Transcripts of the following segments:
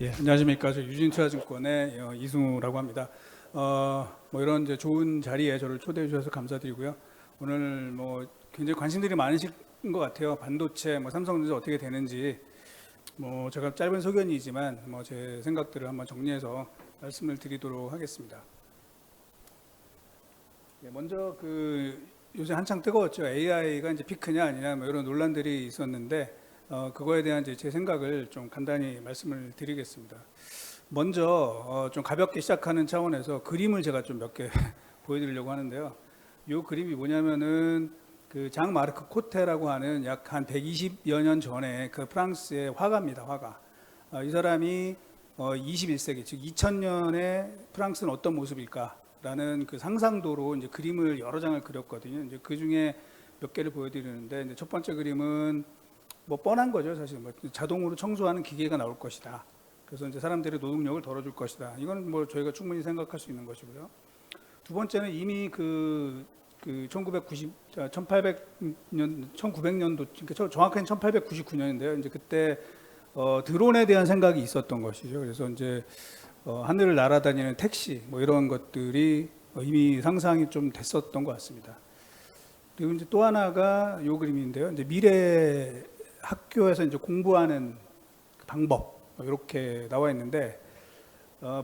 예, 안녕하십니까. 저 유진투자증권의 이승우라고 합니다. 뭐 이런 이제 좋은 자리에 저를 초대해 주셔서 감사드리고요. 오늘 뭐 굉장히 관심들이 많으실 것 같아요. 반도체, 뭐 삼성전자 어떻게 되는지, 뭐 제가 짧은 소견이지만 뭐 제 생각들을 한번 정리해서 말씀을 드리도록 하겠습니다. 예, 먼저 요새 한창 뜨거웠죠. AI가 이제 피크냐 아니냐 뭐 이런 논란들이 있었는데 그거에 대한 이제 제 생각을 좀 간단히 말씀을 드리겠습니다. 먼저 좀 가볍게 시작하는 차원에서 그림을 제가 좀 몇 개 보여드리려고 하는데요. 이 그림이 뭐냐면은 그 장 마르크 코테라고 하는 약 한 120여 년 전에 그 프랑스의 화가입니다. 화가. 이 사람이 21세기 즉 2000년에 프랑스는 어떤 모습일까라는 그 상상도로 이제 그림을 여러 장을 그렸거든요. 이제 그 중에 몇 개를 보여드리는데 이제 첫 번째 그림은 뭐 뻔한 거죠. 사실 뭐 자동으로 청소하는 기계가 나올 것이다. 그래서 이제 사람들의 노동력을 덜어줄 것이다. 이건 뭐 저희가 충분히 생각할 수 있는 것이고요. 두 번째는 이미 1800년, 1900년도, 그러니까 정확하게는 1899년인데요. 이제 그때 드론에 대한 생각이 있었던 것이죠. 그래서 이제 하늘을 날아다니는 택시 뭐 이런 것들이 이미 상상이 좀 됐었던 것 같습니다. 그리고 이제 또 하나가 요 그림인데요. 이제 미래 학교에서 이제 공부하는 방법 이렇게 나와 있는데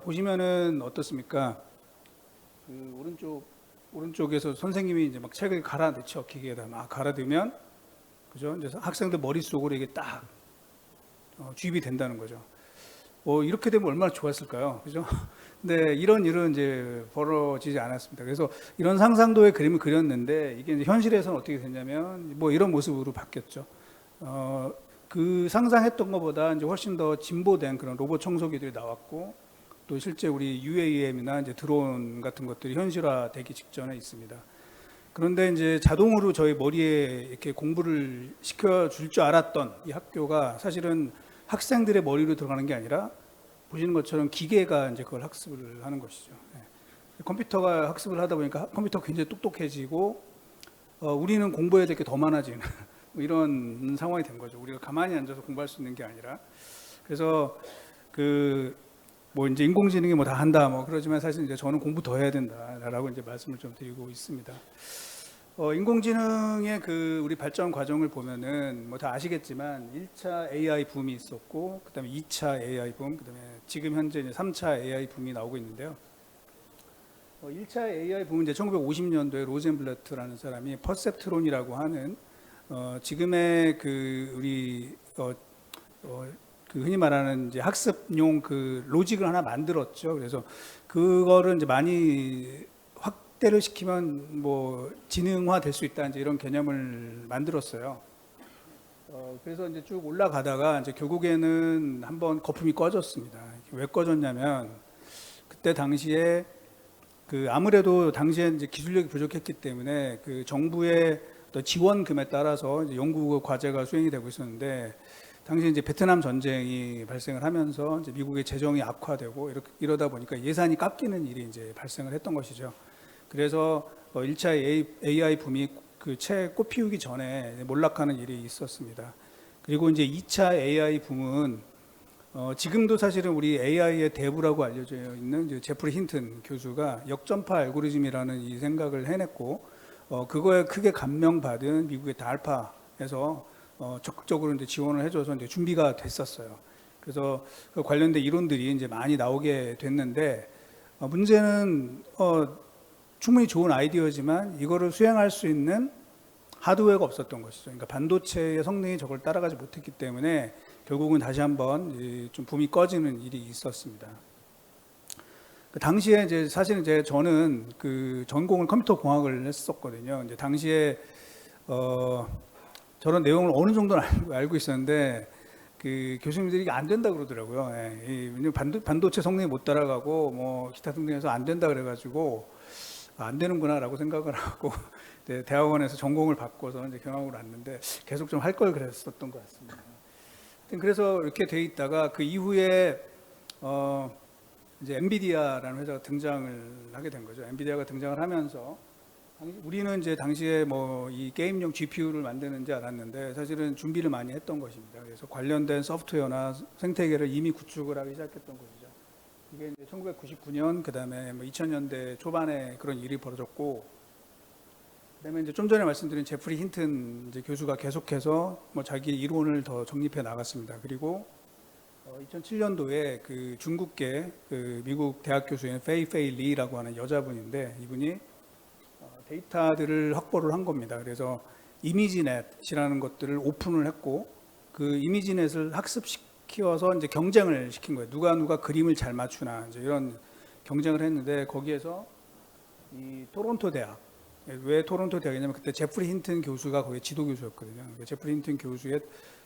보시면은 어떻습니까? 그 오른쪽에서 선생님이 이제 막 책을 갈아 넣죠. 기계에다 막 갈아 넣으면 그죠? 이제 학생들 머릿속으로 이게 딱 주입이 된다는 거죠. 이렇게 되면 얼마나 좋았을까요? 그죠? 근데 이런 일은 이제 벌어지지 않았습니다. 그래서 이런 상상도의 그림을 그렸는데 이게 이제 현실에서는 어떻게 됐냐면 뭐 이런 모습으로 바뀌었죠. 그 상상했던 것보다 이제 훨씬 더 진보된 그런 로봇 청소기들이 나왔고 또 실제 우리 UAM이나 이제 드론 같은 것들이 현실화되기 직전에 있습니다. 그런데 이제 자동으로 저희 머리에 이렇게 공부를 시켜줄 줄 알았던 이 학교가 사실은 학생들의 머리로 들어가는 게 아니라 보시는 것처럼 기계가 이제 그걸 학습을 하는 것이죠. 컴퓨터가 학습을 하다 보니까 컴퓨터가 굉장히 똑똑해지고 우리는 공부해야 될 게 더 많아지는 뭐 이런 상황이 된 거죠. 우리가 가만히 앉아서 공부할 수 있는 게 아니라 그래서 뭐 이제 인공지능이 뭐 다 한다 뭐 그러지만 사실 이제 저는 공부 더 해야 된다라고 이제 말씀을 좀 드리고 있습니다. 인공지능의 우리 발전 과정을 보면은 뭐 다 아시겠지만 1차 AI 붐이 있었고 그다음에 2차 AI 붐, 그다음에 지금 현재 이제 3차 AI 붐이 나오고 있는데요. 1차 AI 붐은 이제 1950년도에 로젠블레트라는 사람이 퍼셉트론이라고 하는 지금의 우리 흔히 말하는 이제 학습용 로직을 하나 만들었죠. 그래서 그거를 이제 많이 확대를 시키면 뭐 지능화 될 수 있다 이제 이런 개념을 만들었어요. 그래서 이제 쭉 올라가다가 이제 결국에는 한번 거품이 꺼졌습니다. 왜 꺼졌냐면 그때 당시에 아무래도 당시에 이제 기술력이 부족했기 때문에 정부의 지원금에 따라서 이제 연구 과제가 수행이 되고 있었는데 당시 이제 베트남 전쟁이 발생을 하면서 이제 미국의 재정이 악화되고 이러다 보니까 예산이 깎이는 일이 이제 발생을 했던 것이죠. 그래서 1차 AI 붐이 채 꽃피우기 전에 몰락하는 일이 있었습니다. 그리고 이제 2차 AI 붐은 지금도 사실은 우리 AI의 대부라고 알려져 있는 이제 제프리 힌튼 교수가 역전파 알고리즘이라는 이 생각을 해냈고 그거에 크게 감명받은 미국의 달파에서 적극적으로 이제 지원을 해줘서 이제 준비가 됐었어요. 그래서 그 관련된 이론들이 이제 많이 나오게 됐는데 문제는 충분히 좋은 아이디어지만 이거를 수행할 수 있는 하드웨어가 없었던 것이죠. 그러니까 반도체의 성능이 저걸 따라가지 못했기 때문에 결국은 다시 한번 좀 붐이 꺼지는 일이 있었습니다. 그 당시에 이제 사실은 저는 전공을 컴퓨터 공학을 했었거든요. 이제 당시에 저런 내용을 어느 정도는 알고 있었는데 교수님들이 이게 안 된다 그러더라고요. 반도체 성능이 못 따라가고 뭐 기타 등등해서 안 된다 그래가지고 안 되는구나라고 생각을 하고 대학원에서 전공을 바꿔서 이제 경영으로 왔는데 계속 좀 할 걸 그랬었던 것 같습니다. 그래서 이렇게 돼 있다가 그 이후에 이제 엔비디아라는 회사가 등장을 하게 된 거죠. 엔비디아가 등장을 하면서 우리는 이제 당시에 뭐 이 게임용 GPU를 만드는지 알았는데 사실은 준비를 많이 했던 것입니다. 그래서 관련된 소프트웨어나 생태계를 이미 구축을 하기 시작했던 것이죠. 이게 이제 1999년 그다음에 뭐 2000년대 초반에 그런 일이 벌어졌고, 그다음에 이제 좀 전에 말씀드린 제프리 힌튼 이제 교수가 계속해서 뭐 자기 이론을 더 정립해 나갔습니다. 그리고 2007년도에 그 중국계 그 미국 대학 교수인 페이 리라고 하는 여자분인데, 이분이 데이터들을 확보를 한 겁니다. 그래서 이미지넷이라는 것들을 오픈을 했고, 그 이미지넷을 학습시켜서 이제 경쟁을 시킨 거예요. 누가 그림을 잘 맞추나 이제 이런 경쟁을 했는데, 거기에서 이 토론토 대학, 왜 토론토 대학이냐면 그때 제프리 힌튼 교수가 거기 지도 교수였거든요. 제프리 힌튼 교수의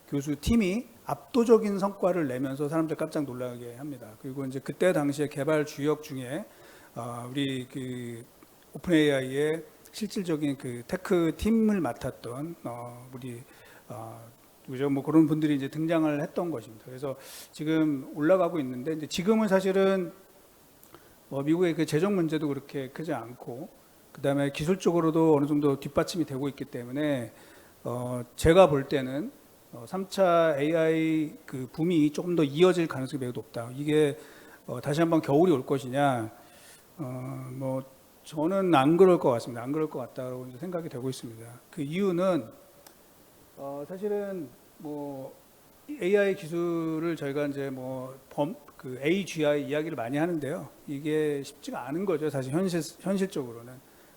교수 팀이 압도적인 성과를 내면서 사람들 깜짝 놀라게 합니다. 그리고 이제 그때 당시에 개발 주역 중에 우리 그 오픈 AI의 실질적인 그 테크 팀을 맡았던 우리 그죠, 뭐 그런 분들이 이제 등장을 했던 것입니다. 그래서 지금 올라가고 있는데, 이제 지금은 사실은 미국의 그 재정 문제도 그렇게 크지 않고, 그 다음에 기술적으로도 어느 정도 뒷받침이 되고 있기 때문에 제가 볼 때는 3차 AI 그 붐이 조금 더 이어질 가능성이 매우 높다. 이게 다시 한번 겨울이 올 것이냐? 뭐 저는 안 그럴 것 같습니다. 안 그럴 것 같다고 생각이 되고 있습니다. 그 이유는 사실은 뭐 AI 기술을 저희가 이제 그 AGI 이야기를 많이 하는데요. 이게 쉽지가 않은 거죠. 사실 현실적으로는.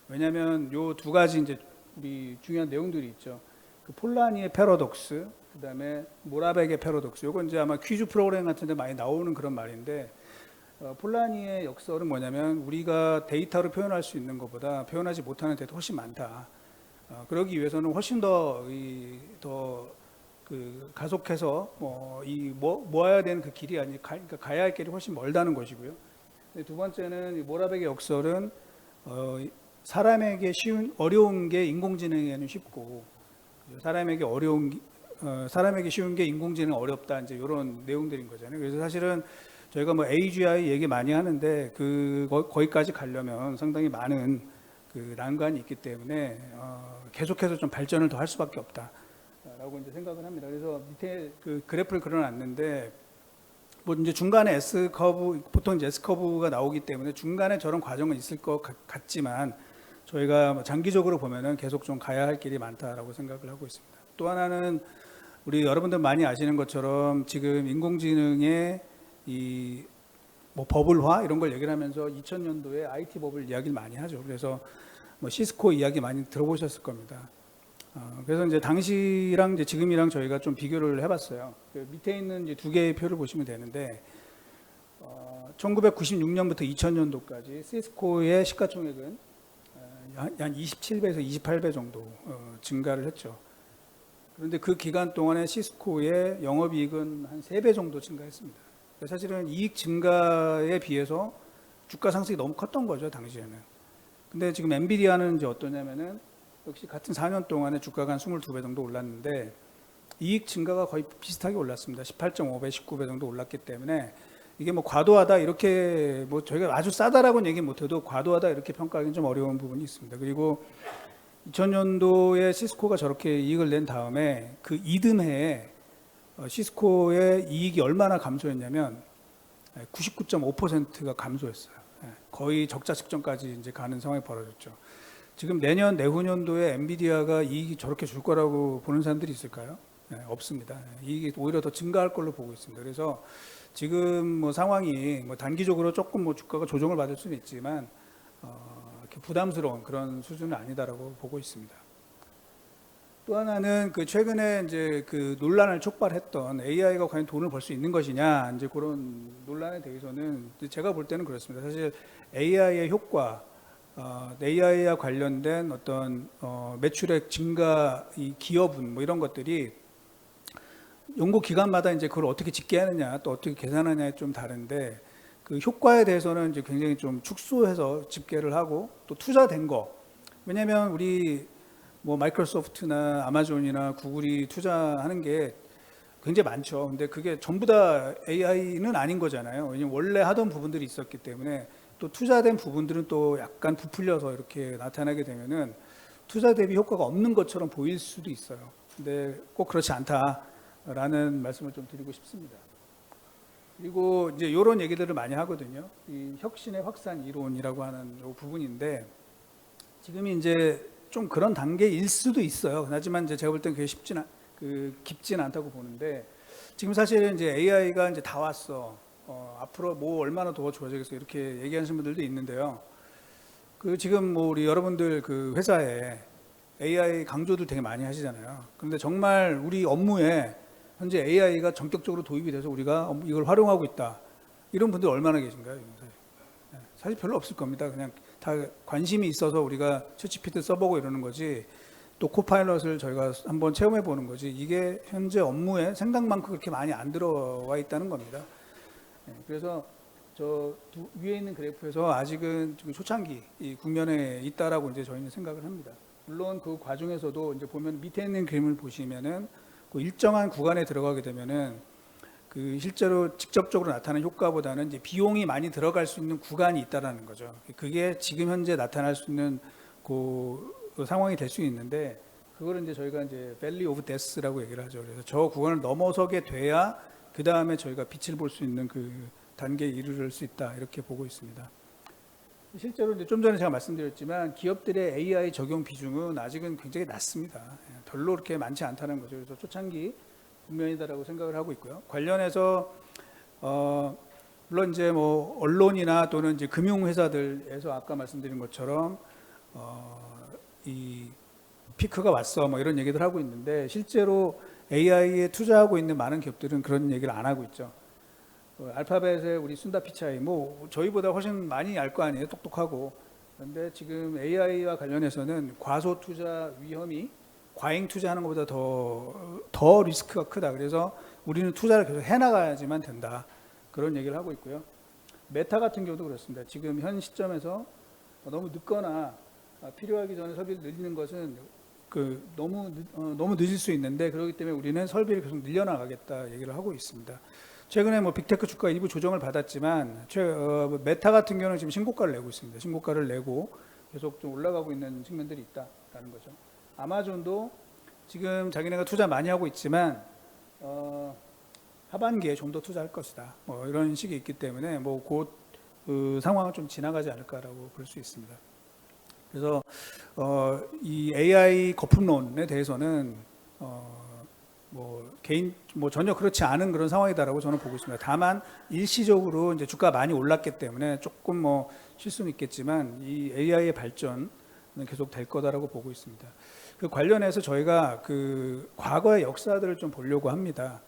왜냐하면 요 두 가지 이제 우리 중요한 내용들이 있죠. 그 폴라니의 패러독스, 그다음에 모라벡의 패러독스. 요건 이제 아마 퀴즈 프로그램 같은데 많이 나오는 그런 말인데, 폴라니의 역설은 뭐냐면 우리가 데이터로 표현할 수 있는 것보다 표현하지 못하는 데이터가 훨씬 많다. 그러기 위해서는 훨씬 더 그 가속해서 모아야 되는 그 길이 그러니까 가야 할 길이 훨씬 멀다는 것이고요. 두 번째는 이 모라벡의 역설은 사람에게 어려운 게 인공지능에는 쉽고, 사람에게 쉬운 게 인공지능 어렵다, 이제 이런 내용들인 거잖아요. 그래서 사실은 저희가 뭐 AGI 얘기 많이 하는데 거기까지 가려면 상당히 많은 그 난관이 있기 때문에 계속해서 좀 발전을 더 할 수밖에 없다라고 이제 생각을 합니다. 그래서 밑에 그 그래프를 그려놨는데, 뭐 이제 중간에 S 커브, 보통 이제 S 커브가 나오기 때문에 중간에 저런 과정은 있을 것 같지만, 저희가 장기적으로 보면은 계속 좀 가야 할 길이 많다라고 생각을 하고 있습니다. 또 하나는 우리 여러분들 많이 아시는 것처럼 지금 인공지능의 이 뭐 버블화 이런 걸 얘기를 하면서 2000년도에 IT 버블 이야기를 많이 하죠. 그래서 뭐 시스코 이야기 많이 들어보셨을 겁니다. 그래서 이제 당시랑 이제 지금이랑 저희가 좀 비교를 해봤어요. 그 밑에 있는 이제 두 개의 표를 보시면 되는데, 1996년부터 2000년도까지 시스코의 시가총액은 한 27배에서 28배 정도 증가를 했죠. 그런데 그 기간 동안에 시스코의 영업이익은 한 3배 정도 증가했습니다. 사실은 이익 증가에 비해서 주가 상승이 너무 컸던 거죠, 당시에는. 근데 지금 엔비디아는 이제 어떠냐면은 역시 같은 4년 동안에 주가가 한 22배 정도 올랐는데 이익 증가가 거의 비슷하게 올랐습니다. 18.5배, 19배 정도 올랐기 때문에 이게 뭐 과도하다 이렇게 뭐 저희가 아주 싸다라고는 얘기 못해도 과도하다 이렇게 평가하기는 좀 어려운 부분이 있습니다. 그리고 2000년도에 시스코가 저렇게 이익을 낸 다음에 그 이듬해에 시스코의 이익이 얼마나 감소했냐면 99.5%가 감소했어요. 거의 적자 직전까지 이제 가는 상황이 벌어졌죠. 지금 내년 내후년도에 엔비디아가 이익이 저렇게 줄 거라고 보는 사람들이 있을까요? 없습니다. 이익이 오히려 더 증가할 걸로 보고 있습니다. 그래서 지금 뭐 상황이 뭐 단기적으로 조금 뭐 주가가 조정을 받을 수는 있지만 이렇게 부담스러운 그런 수준은 아니다라고 보고 있습니다. 또 하나는 그 최근에 이제 그 논란을 촉발했던 AI가 과연 돈을 벌 수 있는 것이냐, 이제 그런 논란에 대해서는 제가 볼 때는 그렇습니다. 사실 AI의 효과, AI와 관련된 어떤 매출액 증가, 이 기여분 뭐 이런 것들이 연구 기관마다 이제 그걸 어떻게 집계하느냐, 또 어떻게 계산하냐에 좀 다른데, 그 효과에 대해서는 이제 굉장히 좀 축소해서 집계를 하고 또 투자된 거. 왜냐하면 우리 뭐 마이크로소프트나 아마존이나 구글이 투자하는 게 굉장히 많죠. 근데 그게 전부 다 AI는 아닌 거잖아요. 왜냐면 원래 하던 부분들이 있었기 때문에 또 투자된 부분들은 또 약간 부풀려서 이렇게 나타나게 되면은 투자 대비 효과가 없는 것처럼 보일 수도 있어요. 근데 꼭 그렇지 않다라는 말씀을 좀 드리고 싶습니다. 그리고 이제 이런 얘기들을 많이 하거든요. 이 혁신의 확산 이론이라고 하는 이 부분인데 지금이 이제 좀 그런 단계일 수도 있어요. 하지만 이제 제가 볼 땐 그게 깊지는 않다고 보는데 지금 사실은 이제 AI가 이제 다 왔어. 앞으로 뭐 얼마나 더 좋아지겠어 이렇게 얘기하시는 분들도 있는데요. 그 지금 뭐 우리 여러분들 그 회사에 AI 강조들 되게 많이 하시잖아요. 그런데 정말 우리 업무에 현재 AI가 전격적으로 도입이 돼서 우리가 이걸 활용하고 있다. 이런 분들 얼마나 계신가요? 사실 별로 없을 겁니다. 그냥 다 관심이 있어서 우리가 챗GPT 써보고 이러는 거지. 또 코파일럿을 저희가 한번 체험해 보는 거지. 이게 현재 업무에 생각만큼 그렇게 많이 안 들어와 있다는 겁니다. 그래서 저 위에 있는 그래프에서 아직은 지금 초창기 이 국면에 있다라고 이제 저희는 생각을 합니다. 물론 그 과정에서도 이제 보면 밑에 있는 그림을 보시면은 그 일정한 구간에 들어가게 되면은 그 실제로 직접적으로 나타나는 효과보다는 이제 비용이 많이 들어갈 수 있는 구간이 있다라는 거죠. 그게 지금 현재 나타날 수 있는 그 상황이 될 수 있는데 그거를 이제 저희가 이제 Valley of Death라고 얘기를 하죠. 그래서 저 구간을 넘어서게 돼야 그 다음에 저희가 빛을 볼 수 있는 그 단계에 이르를 수 있다 이렇게 보고 있습니다. 실제로 이제 좀 전에 제가 말씀드렸지만 기업들의 AI 적용 비중은 아직은 굉장히 낮습니다. 별로 그렇게 많지 않다는 거죠. 그래서 초창기 국면이다라고 생각을 하고 있고요. 관련해서 물론 이제 뭐 언론이나 또는 이제 금융회사들에서 아까 말씀드린 것처럼 이 피크가 왔어 뭐 이런 얘기들 하고 있는데 실제로 AI에 투자하고 있는 많은 기업들은 그런 얘기를 안 하고 있죠. 알파벳의 우리 순다 피차이 뭐 저희보다 훨씬 많이 알 거 아니에요. 똑똑하고. 그런데 지금 AI와 관련해서는 과소 투자 위험이 과잉 투자하는 것보다 더 리스크가 크다. 그래서 우리는 투자를 계속 해나가야지만 된다. 그런 얘기를 하고 있고요. 메타 같은 경우도 그렇습니다. 지금 현 시점에서 너무 늦거나 필요하기 전에 설비를 늘리는 것은 너무 늦을 수 있는데 그렇기 때문에 우리는 설비를 계속 늘려나가겠다 얘기를 하고 있습니다. 최근에 뭐 빅테크 주가 일부 조정을 받았지만 메타 같은 경우는 지금 신고가를 내고 있습니다. 신고가를 내고 계속 좀 올라가고 있는 측면들이 있다라는 거죠. 아마존도 지금 자기네가 투자 많이 하고 있지만 하반기에 좀 더 투자할 것이다. 뭐 이런 식이 있기 때문에 뭐 곧 그 상황은 좀 지나가지 않을까라고 볼 수 있습니다. 그래서 이 AI 거품론에 대해서는 전혀 그렇지 않은 그런 상황이다라고 저는 보고 있습니다. 다만 일시적으로 이제 주가가 많이 올랐기 때문에 조금 뭐 쉴 수는 있겠지만 이 AI의 발전은 계속 될 거다라고 보고 있습니다. 그 관련해서 저희가 그 과거의 역사들을 좀 보려고 합니다.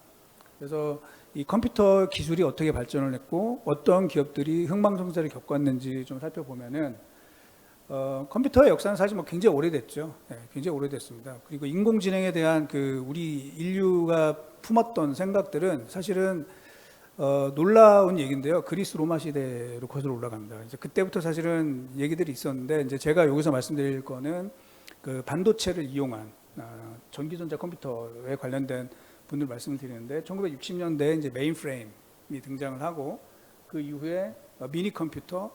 그래서 이 컴퓨터 기술이 어떻게 발전을 했고 어떤 기업들이 흥망성쇠를 겪었는지 좀 살펴보면은 컴퓨터의 역사는 사실 뭐 굉장히 오래됐죠. 네, 굉장히 오래됐습니다. 그리고 인공지능에 대한 그 우리 인류가 품었던 생각들은 사실은 놀라운 얘기인데요. 그리스 로마 시대로 거슬러 올라갑니다. 이제 그때부터 사실은 얘기들이 있었는데 이제 제가 여기서 말씀드릴 거는 그 반도체를 이용한 전기전자 컴퓨터에 관련된 분들 말씀을 드리는데 1960년대에 이제 메인프레임이 등장을 하고 그 이후에 미니 컴퓨터,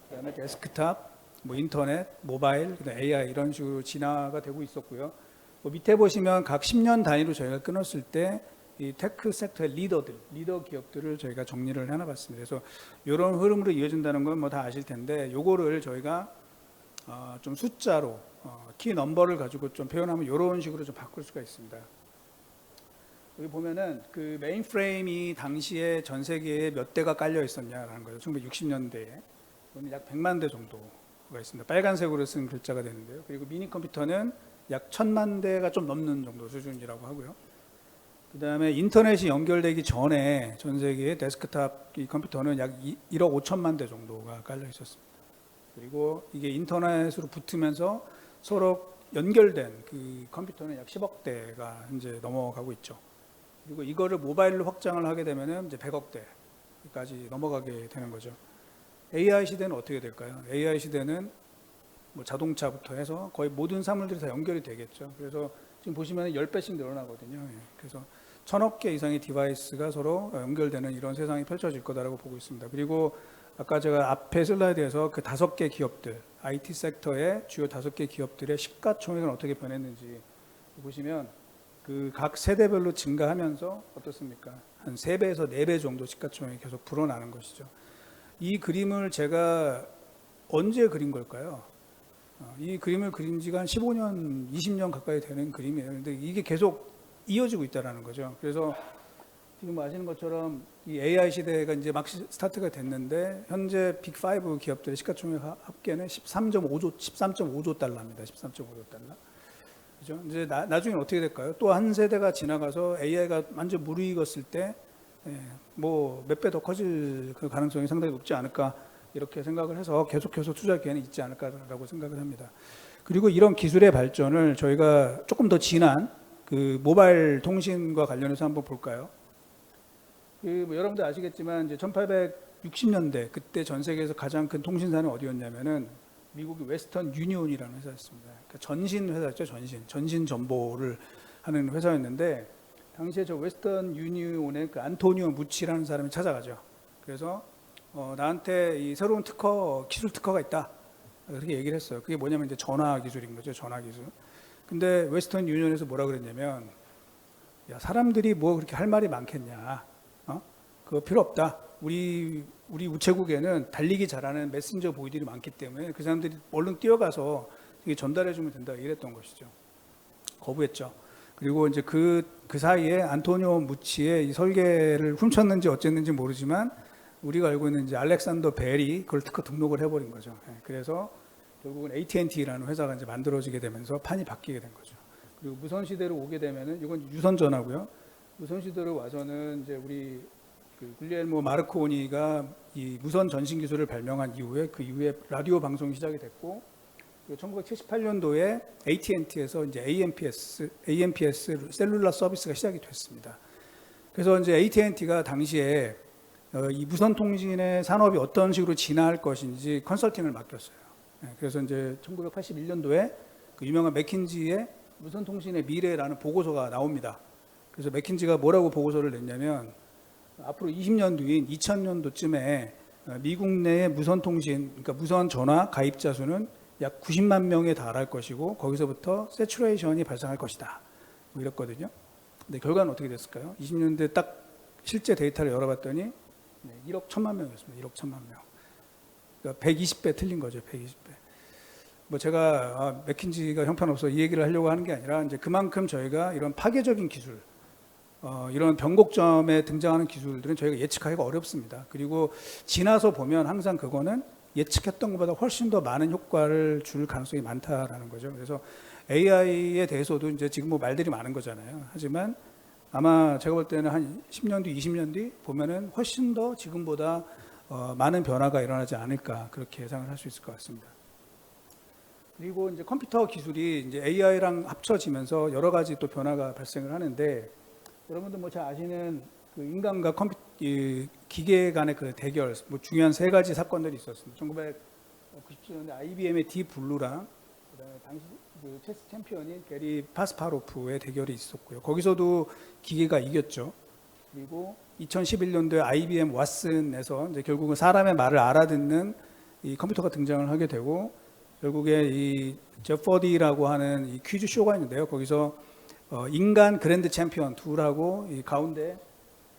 그다음에 데스크탑, 뭐 인터넷, 모바일, 그다음에 AI 이런 식으로 진화가 되고 있었고요. 뭐 밑에 보시면 각 10년 단위로 저희가 끊었을 때 이 테크 섹터의 리더 기업들을 저희가 정리를 해놔봤습니다. 그래서 이런 흐름으로 이어진다는 건 뭐 다 아실 텐데, 요거를 저희가 좀 숫자로 키 넘버를 가지고 좀 표현하면 이런 식으로 좀 바꿀 수가 있습니다. 여기 보면은 그 메인프레임이 당시에 전 세계에 몇 대가 깔려 있었냐라는 거죠. 1960년대에 약 100만 대 정도가 있습니다. 빨간색으로 쓴 글자가 되는데요. 그리고 미니 컴퓨터는 약 1000만 대가 좀 넘는 정도 수준이라고 하고요. 그 다음에 인터넷이 연결되기 전에 전 세계의 데스크탑 이 컴퓨터는 약 1억 5천만 대 정도가 깔려 있었습니다. 그리고 이게 인터넷으로 붙으면서 서로 연결된 그 컴퓨터는 약 10억 대가 이제 넘어가고 있죠. 그리고 이거를 모바일로 확장을 하게 되면은 이제 100억 대까지 넘어가게 되는 거죠. AI 시대는 어떻게 될까요? AI 시대는 뭐 자동차부터 해서 거의 모든 사물들이 다 연결이 되겠죠. 그래서 지금 보시면 10배씩 늘어나거든요. 그래서 1000억 개 이상의 디바이스가 서로 연결되는 이런 세상이 펼쳐질 거다라고 보고 있습니다. 그리고 아까 제가 앞에 슬라이드에서 그 5개 기업들, IT 섹터의 주요 5개 기업들의 시가총액은 어떻게 변했는지 보시면 그 각 세대별로 증가하면서 어떻습니까? 한 3배에서 4배 정도 시가총액이 계속 불어나는 것이죠. 이 그림을 제가 언제 그린 걸까요? 이 그림을 그린 지가 한 15년, 20년 가까이 되는 그림이에요. 근데 이게 계속 이어지고 있다는 거죠. 그래서 지금 아시는 것처럼 이 AI 시대가 이제 막 스타트가 됐는데 현재 빅5 기업들의 시가총액 합계는 13.5조 달러입니다. 13.5조 달러. 그죠? 이제 나중에 어떻게 될까요? 또 한 세대가 지나가서 AI가 완전 무르익었을 때, 뭐 몇 배 더 커질 그 가능성이 상당히 높지 않을까 이렇게 생각을 해서 계속해서 투자 기회는 있지 않을까라고 생각을 합니다. 그리고 이런 기술의 발전을 저희가 조금 더 진한 그 모바일 통신과 관련해서 한번 볼까요? 뭐 여러분들 아시겠지만 이제 1860년대 그때 전 세계에서 가장 큰 통신사는 어디였냐면은 미국의 웨스턴 유니온이라는 회사였습니다. 그러니까 전신 회사였죠, 전신 정보를 하는 회사였는데 당시에 저 웨스턴 유니온의 그 안토니오 무치라는 사람이 찾아가죠. 그래서 나한테 이 새로운 기술 특허가 있다. 그렇게 얘기를 했어요. 그게 뭐냐면 이제 전화 기술인 거죠, 전화 기술. 근데 웨스턴 유니온에서 뭐라 그랬냐면, 야, 사람들이 뭐 그렇게 할 말이 많겠냐. 그거 필요 없다. 우리 우체국에는 달리기 잘하는 메신저 보이들이 많기 때문에 그 사람들이 얼른 뛰어가서 이게 전달해 주면 된다. 이랬던 것이죠. 거부했죠. 그리고 이제 그 사이에 안토니오 무치의 이 설계를 훔쳤는지 어쨌는지 모르지만 우리가 알고 있는 이제 알렉산더 벨이 그걸 특허 등록을 해버린 거죠. 그래서 결국은 AT&T라는 회사가 이제 만들어지게 되면서 판이 바뀌게 된 거죠. 그리고 무선 시대로 오게 되면은 이건 유선 전화고요. 무선 시대로 와서는 이제 우리 그 굴리엘모 마르코니가 이 무선 전신 기술을 발명한 이후에 그 이후에 라디오 방송이 시작이 됐고, 그리고 1978년도에 AT&T에서 이제 AMPS 셀룰라 서비스가 시작이 됐습니다. 그래서 이제 AT&T가 당시에 이 무선 통신의 산업이 어떤 식으로 진화할 것인지 컨설팅을 맡겼어요. 그래서 이제 1981년도에 그 유명한 맥킨지의 무선 통신의 미래라는 보고서가 나옵니다. 그래서 맥킨지가 뭐라고 보고서를 냈냐면 앞으로 20년 뒤인 2000년도쯤에 미국 내의 무선 통신, 그러니까 무선 전화 가입자 수는 약 90만 명에 달할 것이고 거기서부터 세츄레이션이 발생할 것이다. 뭐 이랬거든요. 근데 결과는 어떻게 됐을까요? 20년대 딱 실제 데이터를 열어봤더니 1억 1000만 명이었습니다. 1억 1000만 명. 그러니까 120배 틀린 거죠. 120배. 뭐 제가 맥킨지가 형편없어 이 얘기를 하려고 하는 게 아니라 이제 그만큼 저희가 이런 파괴적인 기술, 이런 변곡점에 등장하는 기술들은 저희가 예측하기가 어렵습니다. 그리고 지나서 보면 항상 그거는 예측했던 것보다 훨씬 더 많은 효과를 줄 가능성이 많다라는 거죠. 그래서 AI에 대해서도 이제 지금 뭐 말들이 많은 거잖아요. 하지만 아마 제가 볼 때는 한 10년 뒤, 20년 뒤 보면은 훨씬 더 지금보다 많은 변화가 일어나지 않을까 그렇게 예상을 할 수 있을 것 같습니다. 그리고 이제 컴퓨터 기술이 이제 AI랑 합쳐지면서 여러 가지 또 변화가 발생을 하는데 여러분들 뭐 잘 아시는 그 인간과 기계 간의 그 대결, 뭐 중요한 3가지 사건들이 있었습니다. 1997년에 IBM의 딥블루랑 그다음에 당시 그 체스 챔피언인 게리 파스파로프의 대결이 있었고요. 거기서도 기계가 이겼죠. 그리고 2011년도에 IBM 왓슨에서 이제 결국은 사람의 말을 알아듣는 이 컴퓨터가 등장을 하게 되고 결국에 이 제퍼디라고 하는 이 퀴즈 쇼가 있는데요. 거기서 인간 그랜드 챔피언 둘하고 이 가운데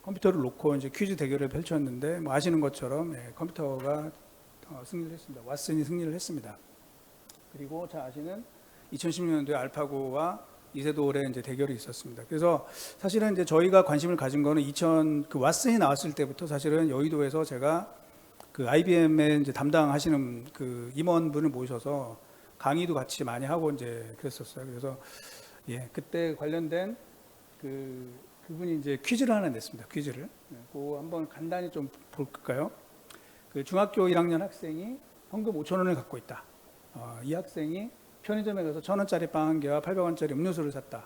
컴퓨터를 놓고 이제 퀴즈 대결을 펼쳤는데 뭐 아시는 것처럼 컴퓨터가 승리를 했습니다. 왓슨이 승리를 했습니다. 그리고 잘 아시는 2016년도에 알파고와 이세돌의 이제 대결이 있었습니다. 그래서 사실은 이제 저희가 관심을 가진 거는 그 왓슨이 나왔을 때부터 사실은 여의도에서 제가 그 IBM에 이제 담당하시는 그 임원분을 모셔서 강의도 같이 많이 하고 이제 그랬었어요. 그래서 그때 관련된 그분이 이제 퀴즈를 하나 냈습니다. 퀴즈를. 그거 한번 간단히 좀 볼까요? 그 중학교 1학년 학생이 현금 5,000원을 갖고 있다. 이 학생이 편의점에 가서 1,000원짜리 빵 한 개와 800원짜리 음료수를 샀다.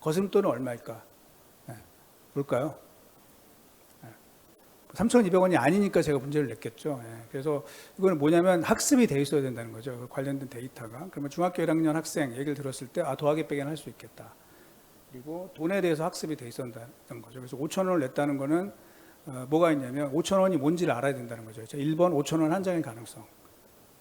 거슴돈은 얼마일까? 볼까요? 3,200원이 아니니까 제가 문제를 냈겠죠. 그래서 이거는 뭐냐면 학습이 돼 있어야 된다는 거죠. 관련된 데이터가. 그러면 중학교 1학년 학생 얘기를 들었을 때 더하기 빼기는 할 수 있겠다. 그리고 돈에 대해서 학습이 돼 있었다는 거죠. 그래서 5,000원을 냈다는 거는 뭐가 있냐면 5,000원이 뭔지를 알아야 된다는 거죠. 1번 5,000원 한 장의 가능성,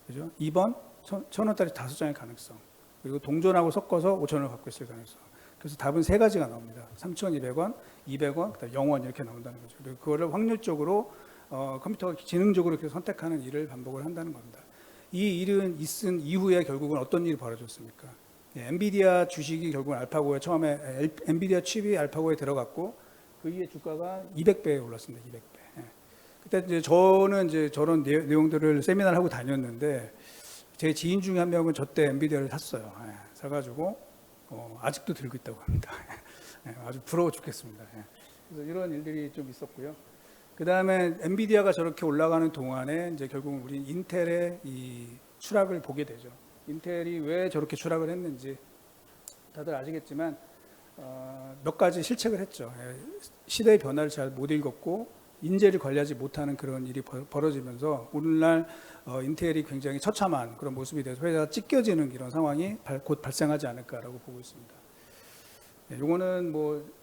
그죠? 2번 1,000원짜리 5장의 가능성, 그리고 동전하고 섞어서 5,000원을 갖고 있을 가능성. 그래서 답은 세 가지가 나옵니다. 3,200원, 200원, 그다음 0원 이렇게 나온다는 거죠. 그리고 그거를 확률적으로 컴퓨터가 지능적으로 이렇게 선택하는 일을 반복을 한다는 겁니다. 이 일은 있은 이후에 결국은 어떤 일이 벌어졌습니까? 엔비디아 주식이 결국은 알파고에 처음에 엔비디아 칩이 알파고에 들어갔고 그 이후에 주가가 200배에 올랐습니다. 200배. 그때 이제 저는 이제 저런 내용들을 세미나를 하고 다녔는데 제 지인 중에 한 명은 저 때 엔비디아를 샀어요. 사가지고 아직도 들고 있다고 합니다. 아주 부러워 죽겠습니다. 그래서 이런 일들이 좀 있었고요. 그 다음에 엔비디아가 저렇게 올라가는 동안에 이제 결국은 우리 인텔의 이 추락을 보게 되죠. 인텔이 왜 저렇게 추락을 했는지 다들 아시겠지만 몇 가지 실책을 했죠. 시대의 변화를 잘 못 읽었고 인재를 관리하지 못하는 그런 일이 벌어지면서 오늘날 인텔이 굉장히 처참한 그런 모습이 돼서 회사가 찢겨지는 이런 상황이 곧 발생하지 않을까라고 보고 있습니다. 요거는 뭐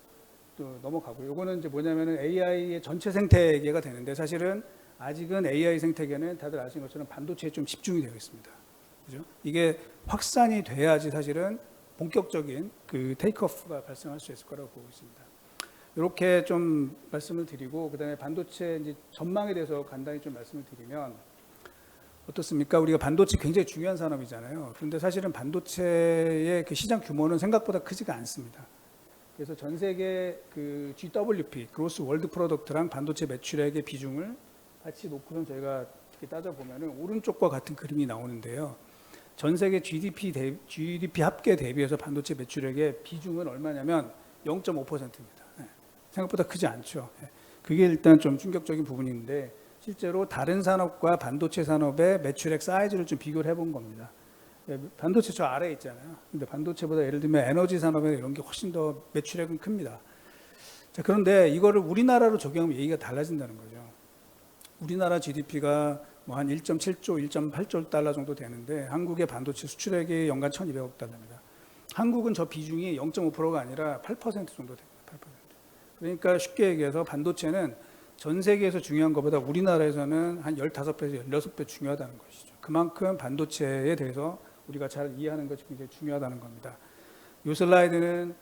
또 넘어가고요. 요거는 이제 뭐냐면은 AI의 전체 생태계가 되는데 사실은 아직은 AI 생태계는 다들 아시는 것처럼 반도체에 좀 집중이 되어 있습니다. 그죠? 이게 확산이 돼야지 사실은 본격적인 그 테이크오프가 발생할 수 있을 거라고 보고 있습니다. 이렇게 좀 말씀을 드리고 그다음에 반도체 이제 전망에 대해서 간단히 좀 말씀을 드리면 어떻습니까? 우리가 반도체 굉장히 중요한 산업이잖아요. 그런데 사실은 반도체의 그 시장 규모는 생각보다 크지가 않습니다. 그래서 전 세계 그 GWP, 그로스 월드 프로덕트랑 반도체 매출액의 비중을 같이 놓고선 저희가 이렇게 따져보면은 오른쪽과 같은 그림이 나오는데요. 전 세계 GDP 합계 대비해서 반도체 매출액의 비중은 얼마냐면 0.5%입니다. 생각보다 크지 않죠. 그게 일단 좀 충격적인 부분인데 실제로 다른 산업과 반도체 산업의 매출액 사이즈를 좀 비교를 해본 겁니다. 반도체 저 아래에 있잖아요. 근데 반도체보다 예를 들면 에너지 산업에 이런 게 훨씬 더 매출액은 큽니다. 자, 그런데 이거를 우리나라로 적용하면 얘기가 달라진다는 거죠. 우리나라 GDP가 뭐 한 1.7조, 1.8조 달러 정도 되는데 한국의 반도체 수출액이 연간 1,200억 달러입니다. 한국은 저 비중이 0.5%가 아니라 8% 정도 됩니다. 8%. 그러니까 쉽게 얘기해서 반도체는 전 세계에서 중요한 것보다 우리나라에서는 한 15배에서 16배 중요하다는 것이죠. 그만큼 반도체에 대해서 우리가 잘 이해하는 것이 굉장히 중요하다는 겁니다. 이 슬라이드는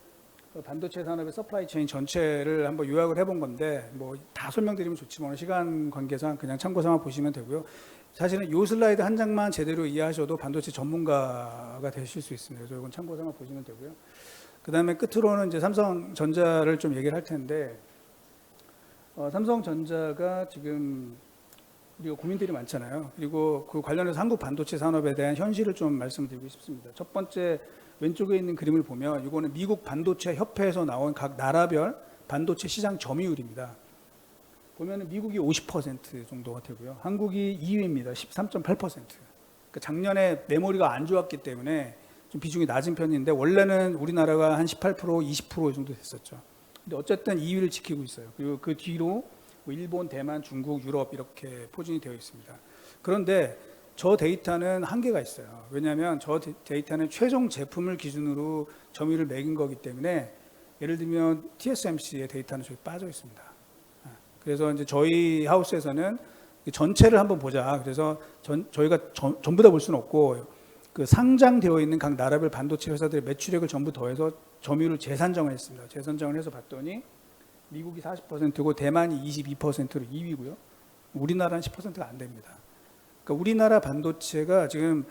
반도체 산업의 서플라이 체인 전체를 한번 요약을 해본 건데 뭐 다 설명드리면 좋지만 시간 관계상 그냥 참고 삼아 보시면 되고요. 사실은 이 슬라이드 한 장만 제대로 이해하셔도 반도체 전문가가 되실 수 있습니다. 그래서 이건 참고 삼아 보시면 되고요. 그 다음에 끝으로는 이제 삼성전자를 좀 얘기를 할 텐데 삼성전자가 지금 우리가 고민들이 많잖아요. 그리고 그 관련해서 한국 반도체 산업에 대한 현실을 좀 말씀드리고 싶습니다. 첫 번째 왼쪽에 있는 그림을 보면 이거는 미국 반도체 협회에서 나온 각 나라별 반도체 시장 점유율입니다. 보면은 미국이 50% 정도가 되고요. 한국이 2위입니다. 13.8%. 그러니까 작년에 메모리가 안 좋았기 때문에 좀 비중이 낮은 편인데 원래는 우리나라가 한 18%, 20% 정도 됐었죠. 근데 어쨌든 2위를 지키고 있어요. 그리고 그 뒤로 뭐 일본, 대만, 중국, 유럽 이렇게 포진이 되어 있습니다. 그런데 저 데이터는 한계가 있어요. 왜냐하면 저 데이터는 최종 제품을 기준으로 점유율을 매긴 거기 때문에 예를 들면 TSMC의 데이터는 저기 빠져 있습니다. 그래서 이제 저희 하우스에서는 전체를 한번 보자. 그래서 저희가 전부 다 볼 수는 없고 그 상장되어 있는 각 나라별 반도체 회사들의 매출액을 전부 더해서 점유율을 재산정을 했습니다. 재산정을 해서 봤더니 미국이 40%고 대만이 22%로 2위고요. 우리나라는 10%가 안 됩니다. 그러니까 우리나라 반도체가 지금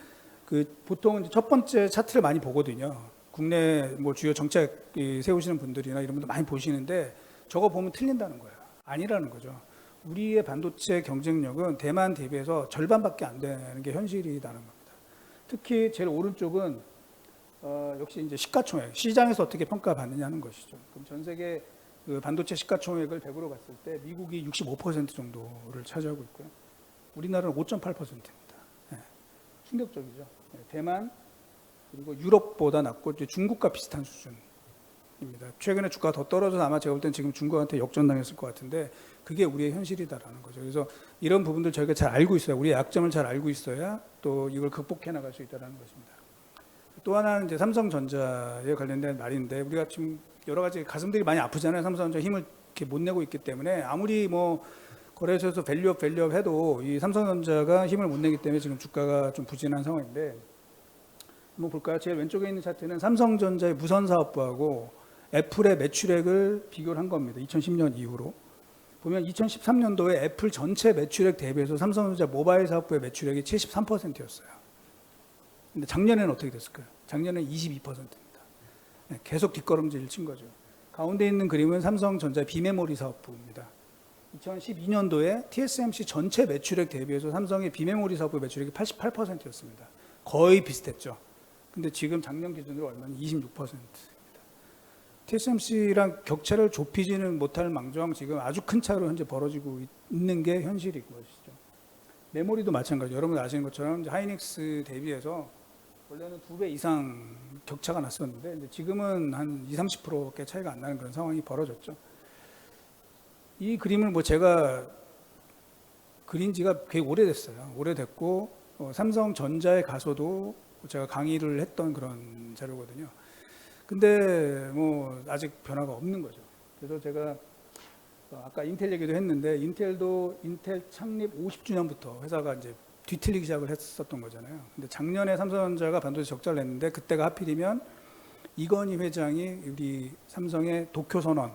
그 보통 첫 번째 차트를 많이 보거든요. 국내 뭐 주요 정책 세우시는 분들이나 이런 분들 많이 보시는데 저거 보면 틀린다는 거예요. 아니라는 거죠. 우리의 반도체 경쟁력은 대만 대비해서 절반밖에 안 되는 게 현실이라는 겁니다. 특히 제일 오른쪽은 역시 이제 시가총액, 시장에서 어떻게 평가받느냐는 것이죠. 그럼 전 세계 그 반도체 시가총액을 100으로 봤을 때 미국이 65% 정도를 차지하고 있고요. 우리나라는 5.8%입니다. 네, 충격적이죠. 네, 대만 그리고 유럽보다 낮고 중국과 비슷한 수준입니다. 최근에 주가가 더 떨어져서 아마 제가 볼 땐 지금 중국한테 역전당했을 것 같은데 그게 우리의 현실이다라는 거죠. 그래서 이런 부분들 저희가 잘 알고 있어야 우리의 약점을 잘 알고 있어야 또 이걸 극복해 나갈 수 있다는 것입니다. 또 하나는 이제 삼성전자에 관련된 말인데 우리가 지금 여러 가지 가슴들이 많이 아프잖아요. 삼성전자 힘을 이렇게 못 내고 있기 때문에 아무리 뭐 거래소에서 밸류업 해도 이 삼성전자가 힘을 못 내기 때문에 지금 주가가 좀 부진한 상황인데, 한번 볼까요? 제일 왼쪽에 있는 차트는 삼성전자의 무선 사업부하고 애플의 매출액을 비교를 한 겁니다. 2010년 이후로 보면 2013년도에 애플 전체 매출액 대비해서 삼성전자 모바일 사업부의 매출액이 73%였어요. 근데 작년에는 어떻게 됐을까요? 작년에는 22%입니다. 계속 뒷걸음질 친 거죠. 가운데 있는 그림은 삼성전자 비메모리 사업부입니다. 2012년도에 TSMC 전체 매출액 대비해서 삼성의 비메모리 사업부 매출액이 88%였습니다. 거의 비슷했죠. 근데 지금 작년 기준으로 얼마나 26%입니다. TSMC랑 격차를 좁히지는 못할 망정 지금 아주 큰 차로 현재 벌어지고 있는 게 현실인 것이죠. 메모리도 마찬가지죠. 여러분 아시는 것처럼 하이닉스 대비해서 원래는 2배 이상 격차가 났었는데 이제 지금은 한 20-30%밖에 차이가 안 나는 그런 상황이 벌어졌죠. 이 그림을 뭐 제가 그린 지가 꽤 오래됐어요. 오래됐고 삼성전자에 가서도 제가 강의를 했던 그런 자료거든요. 근데 뭐 아직 변화가 없는 거죠. 그래서 제가 아까 인텔 얘기도 했는데 인텔도 인텔 창립 50주년부터 회사가 이제 뒤틀리기 시작을 했었던 거잖아요. 근데 작년에 삼성전자가 반도체 적자를 냈는데 그때가 하필이면 이건희 회장이 우리 삼성의 도쿄 선언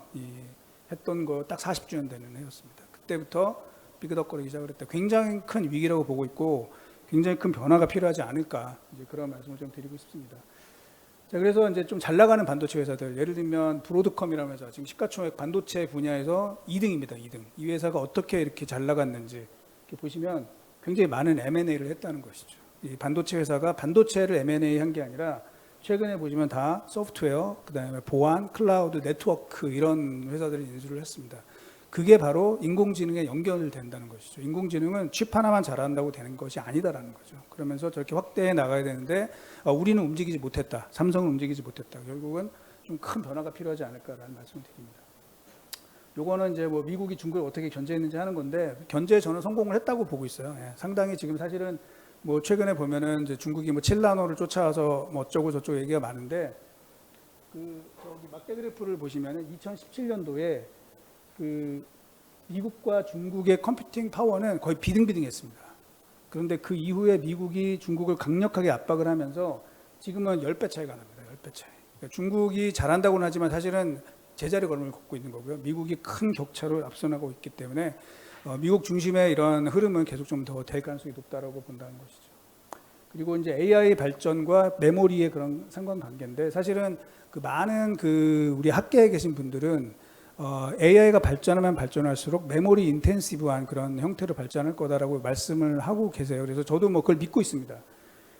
했던 거 딱 40주년 되는 해였습니다. 그때부터 삐그덕거리기 시작을 했다. 굉장히 큰 위기라고 보고 있고 굉장히 큰 변화가 필요하지 않을까 이제 그런 말씀을 좀 드리고 싶습니다. 자, 그래서 이제 좀 잘 나가는 반도체 회사들, 예를 들면 브로드컴이라는 회사, 지금 시가총액 반도체 분야에서 2등입니다. 2등. 이 회사가 어떻게 이렇게 잘 나갔는지 이렇게 보시면 굉장히 많은 M&A를 했다는 것이죠. 이 반도체 회사가 반도체를 M&A 한 게 아니라 최근에 보시면 다 소프트웨어, 그다음에 보안, 클라우드, 네트워크 이런 회사들을 인수를 했습니다. 그게 바로 인공지능에 연결된다는 것이죠. 인공지능은 칩 하나만 잘한다고 되는 것이 아니다라는 거죠. 그러면서 저렇게 확대해 나가야 되는데 우리는 움직이지 못했다. 삼성은 움직이지 못했다. 결국은 좀 큰 변화가 필요하지 않을까라는 말씀을 드립니다. 요거는 이제 뭐 미국이 중국을 어떻게 견제했는지 하는 건데 견제에 저는 성공을 했다고 보고 있어요. 예, 상당히 지금 사실은 뭐 최근에 보면은 이제 중국이 뭐 7나노를 쫓아와서 뭐 어쩌고 저쩌고 얘기가 많은데 저기 막대 그래프를 보시면은 2017년도에 미국과 중국의 컴퓨팅 파워는 거의 비등비등했습니다. 그런데 그 이후에 미국이 중국을 강력하게 압박을 하면서 지금은 10배 차이가 납니다. 10배 차이. 그러니까 중국이 잘한다고는 하지만 사실은 제자리 걸음을 걷고 있는 거고요. 미국이 큰 격차로 앞서나가고 있기 때문에 미국 중심의 이런 흐름은 계속 좀 더 될 가능성이 높다라고 본다는 것이죠. 그리고 이제 AI 발전과 메모리의 그런 상관관계인데 사실은 많은 우리 학계에 계신 분들은 AI가 발전하면 발전할수록 메모리 인텐시브한 그런 형태로 발전할 거다라고 말씀을 하고 계세요. 그래서 저도 뭐 그걸 믿고 있습니다.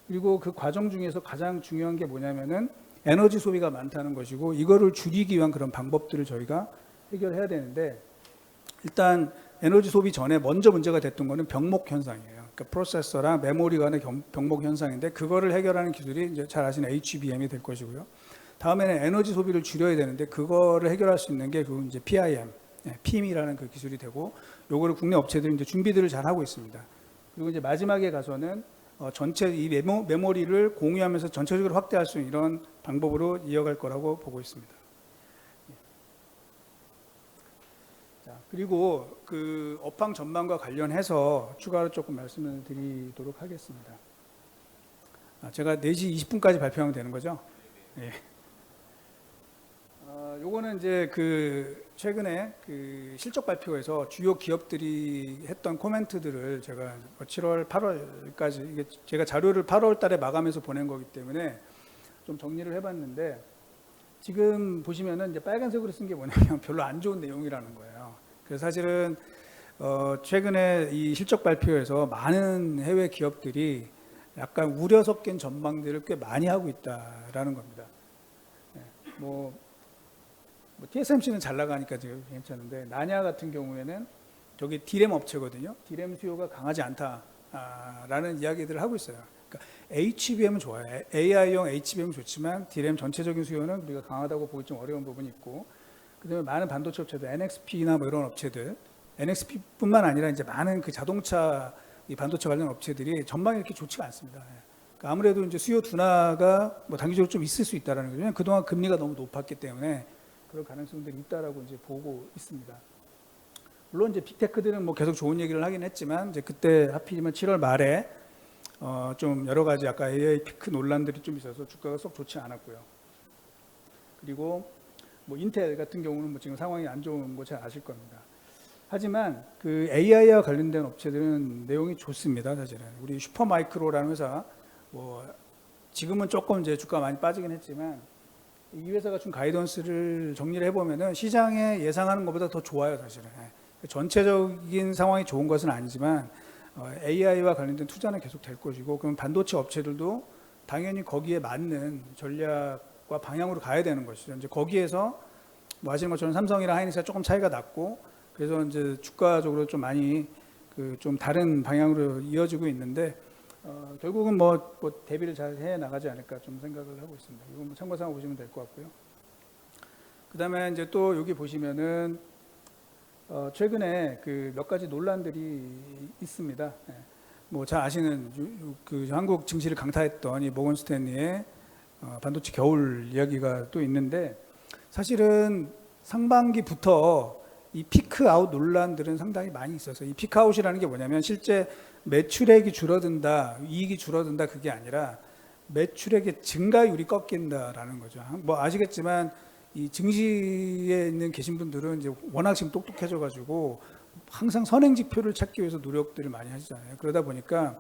그리고 그 과정 중에서 가장 중요한 게 뭐냐면은 에너지 소비가 많다는 것이고 이거를 줄이기 위한 그런 방법들을 저희가 해결해야 되는데 일단 에너지 소비 전에 먼저 문제가 됐던 거는 병목 현상이에요. 그러니까 프로세서랑 메모리 간의 병목 현상인데 그거를 해결하는 기술이 이제 잘 아시는 HBM이 될 것이고요. 다음에는 에너지 소비를 줄여야 되는데 그거를 해결할 수 있는 게 이제 PIM, PIM이라는 그 기술이 되고 요거를 국내 업체들이 이제 준비들을 잘 하고 있습니다. 그리고 이제 마지막에 가서는 전체 이 메모리를 공유하면서 전체적으로 확대할 수 있는 이런 방법으로 이어갈 거라고 보고 있습니다. 자, 그리고 업황 전망과 관련해서 추가로 조금 말씀을 드리도록 하겠습니다. 제가 4시 20분까지 발표하면 되는 거죠? 예. 요거는 이제 최근에 실적 발표에서 주요 기업들이 했던 코멘트들을 제가 7월, 8월까지 이게 제가 자료를 8월 달에 마감해서 보낸 거기 때문에 좀 정리를 해봤는데 지금 보시면은 이제 빨간색으로 쓴 게 뭐냐면 별로 안 좋은 내용이라는 거예요. 그래서 사실은 최근에 이 실적 발표에서 많은 해외 기업들이 약간 우려 섞인 전망들을 꽤 많이 하고 있다라는 겁니다. TSMC는 잘 나가니까 지금 괜찮은데 나냐 같은 경우에는 저기 디램 업체거든요. 디램 수요가 강하지 않다라는 이야기들을 하고 있어요. 그러니까 HBM은 좋아요. AI용 HBM은 좋지만 디램 전체적인 수요는 우리가 강하다고 보기 좀 어려운 부분이 있고 그다음에 많은 반도체 업체들 NXP나 뭐 이런 업체들 NXP뿐만 아니라 이제 많은 자동차 이 반도체 관련 업체들이 전망이 이렇게 좋지가 않습니다. 그러니까 아무래도 이제 수요 둔화가 뭐 단기적으로 좀 있을 수 있다라는 거죠. 그동안 금리가 너무 높았기 때문에 그런 가능성들이 있다라고 이제 보고 있습니다. 물론 이제 빅테크들은 뭐 계속 좋은 얘기를 하긴 했지만 이제 그때 하필이면 7월 말에 좀 여러 가지 아까 AI 피크 논란들이 좀 있어서 주가가 썩 좋지 않았고요. 그리고 뭐 인텔 같은 경우는 뭐 지금 상황이 안 좋은 거 잘 아실 겁니다. 하지만 그 AI와 관련된 업체들은 내용이 좋습니다. 사실은 우리 슈퍼마이크로라는 회사 뭐 지금은 조금 이제 주가 많이 빠지긴 했지만 이 회사가 준 가이던스를 정리를 해보면은 시장에 예상하는 것보다 더 좋아요, 사실은. 전체적인 상황이 좋은 것은 아니지만 AI와 관련된 투자는 계속 될 것이고, 그럼 반도체 업체들도 당연히 거기에 맞는 전략과 방향으로 가야 되는 것이죠. 이제 거기에서 뭐 아시는 것처럼 삼성이랑 하이닉스가 조금 차이가 났고, 그래서 이제 주가적으로 좀 많이 그 좀 다른 방향으로 이어지고 있는데. 결국은 뭐 대비를 잘 해 나가지 않을까 좀 생각을 하고 있습니다. 이건 뭐 참고삼아 보시면 될 것 같고요. 그 다음에 이제 또 여기 보시면은 최근에 그 몇 가지 논란들이 있습니다. 뭐 잘 아시는 그 한국 증시를 강타했던 이 모건 스탠리의 반도체 겨울 이야기가 또 있는데, 사실은 상반기부터 이 피크아웃 논란들은 상당히 많이 있어서, 이 피크아웃이라는 게 뭐냐면 실제 매출액이 줄어든다, 이익이 줄어든다, 그게 아니라 매출액의 증가율이 꺾인다라는 거죠. 뭐 아시겠지만 이 증시에 있는 계신 분들은 이제 워낙 지금 똑똑해져 가지고 항상 선행 지표를 찾기 위해서 노력들을 많이 하시잖아요. 그러다 보니까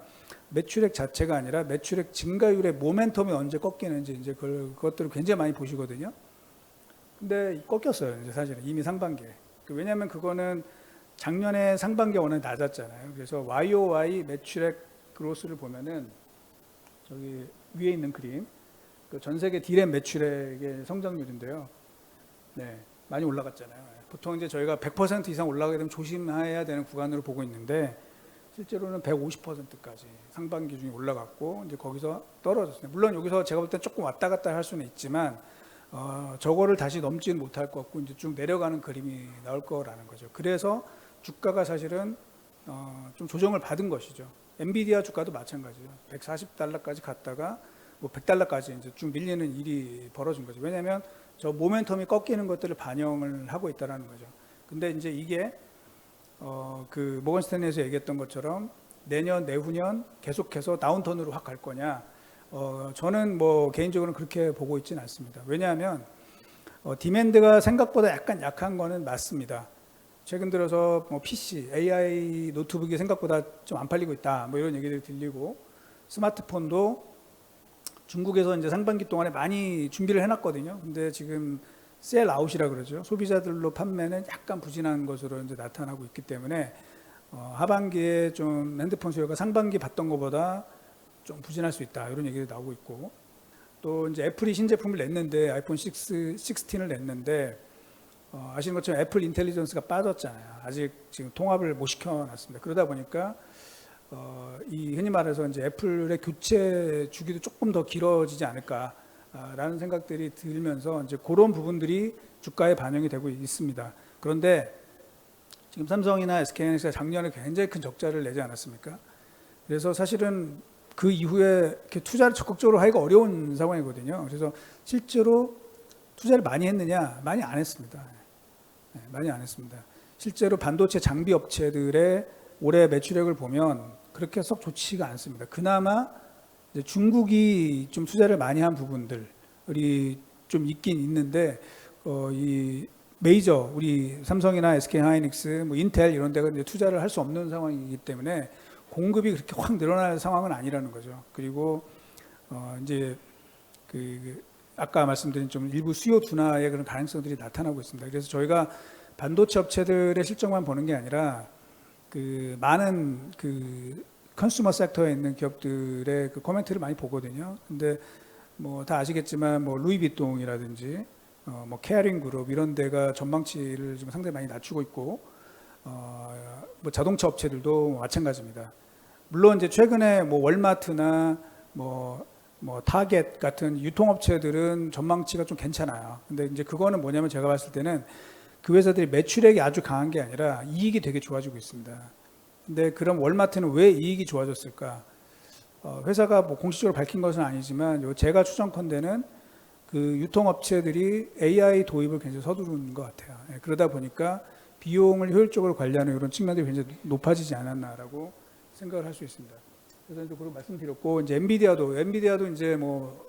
매출액 자체가 아니라 매출액 증가율의 모멘텀이 언제 꺾이는지 이제 그것들을 굉장히 많이 보시거든요. 근데 꺾였어요, 이제 사실은 이미 상반기에. 왜냐하면 그거는 작년에 상반기에 워낙 낮았잖아요. 그래서 YOY 매출액 그로스를 보면은 저기 위에 있는 그림, 그 전 세계 D램 매출액의 성장률인데요. 네, 많이 올라갔잖아요. 보통 이제 저희가 100% 이상 올라가게 되면 조심해야 되는 구간으로 보고 있는데, 실제로는 150%까지 상반기 중에 올라갔고, 이제 거기서 떨어졌어요. 물론 여기서 제가 볼 때 조금 왔다 갔다 할 수는 있지만, 저거를 다시 넘지는 못할 것 같고, 이제 쭉 내려가는 그림이 나올 거라는 거죠. 그래서 주가가 사실은 좀 조정을 받은 것이죠. 엔비디아 주가도 마찬가지죠. 140달러까지 갔다가 뭐 100달러까지 이제 쭉 밀리는 일이 벌어진 거죠. 왜냐하면 저 모멘텀이 꺾이는 것들을 반영을 하고 있다는 거죠. 근데 이제 이게 그 모건 스탠리에서 얘기했던 것처럼 내년, 내후년 계속해서 다운턴으로 확 갈 거냐? 저는 뭐 개인적으로는 그렇게 보고 있지는 않습니다. 왜냐하면 디맨드가 생각보다 약간 약한 거는 맞습니다. 최근 들어서 뭐 PC, AI 노트북이 생각보다 좀 안 팔리고 있다, 뭐 이런 얘기들이 들리고, 스마트폰도 중국에서 이제 상반기 동안에 많이 준비를 해놨거든요. 근데 지금 셀 아웃이라 그러죠. 소비자들로 판매는 약간 부진한 것으로 이제 나타나고 있기 때문에 하반기에 좀 핸드폰 수요가 상반기 봤던 것보다 좀 부진할 수 있다, 이런 얘기도 나오고 있고, 또 이제 애플이 신제품을 냈는데 아이폰 16을 냈는데 아시는 것처럼 애플 인텔리전스가 빠졌잖아요. 아직 지금 통합을 못 시켜놨습니다. 그러다 보니까 이 흔히 말해서 이제 애플의 교체 주기도 조금 더 길어지지 않을까라는 생각들이 들면서 이제 그런 부분들이 주가에 반영이 되고 있습니다. 그런데 지금 삼성이나 SK하이닉스가 작년에 굉장히 큰 적자를 내지 않았습니까? 그래서 사실은 그 이후에 이렇게 투자를 적극적으로 하기가 어려운 상황이거든요. 그래서 실제로 투자를 많이 했느냐? 많이 안 했습니다. 네, 많이 안 했습니다. 실제로 반도체 장비 업체들의 올해 매출액을 보면 그렇게 썩 좋지가 않습니다. 그나마 이제 중국이 좀 투자를 많이 한 부분들이 좀 있긴 있는데, 이 메이저 우리 삼성이나 SK하이닉스, 뭐 인텔 이런 데가 이제 투자를 할 수 없는 상황이기 때문에 공급이 그렇게 확 늘어날 상황은 아니라는 거죠. 그리고 이제 그 아까 말씀드린 좀 일부 수요 둔화의 그런 가능성들이 나타나고 있습니다. 그래서 저희가 반도체 업체들의 실적만 보는 게 아니라 그 많은 그 컨슈머 섹터에 있는 기업들의 그 코멘트를 많이 보거든요. 근데 뭐 다 아시겠지만 뭐 루이비통이라든지 뭐 케어링 그룹 이런 데가 전망치를 좀 상당히 많이 낮추고 있고, 뭐 자동차 업체들도 마찬가지입니다. 물론 이제 최근에 뭐 월마트나 뭐 타겟 같은 유통업체들은 전망치가 좀 괜찮아요. 근데 이제 그거는 뭐냐면 제가 봤을 때는 그 회사들이 매출액이 아주 강한 게 아니라 이익이 되게 좋아지고 있습니다. 근데 그럼 월마트는 왜 이익이 좋아졌을까? 회사가 뭐 공식적으로 밝힌 것은 아니지만 제가 추정컨대는 그 유통업체들이 AI 도입을 굉장히 서두르는 것 같아요. 예, 그러다 보니까 비용을 효율적으로 관리하는 이런 측면들이 굉장히 높아지지 않았나라고 생각을 할 수 있습니다. 그래서 이제 그런 말씀드렸고, 이제 엔비디아도 이제 뭐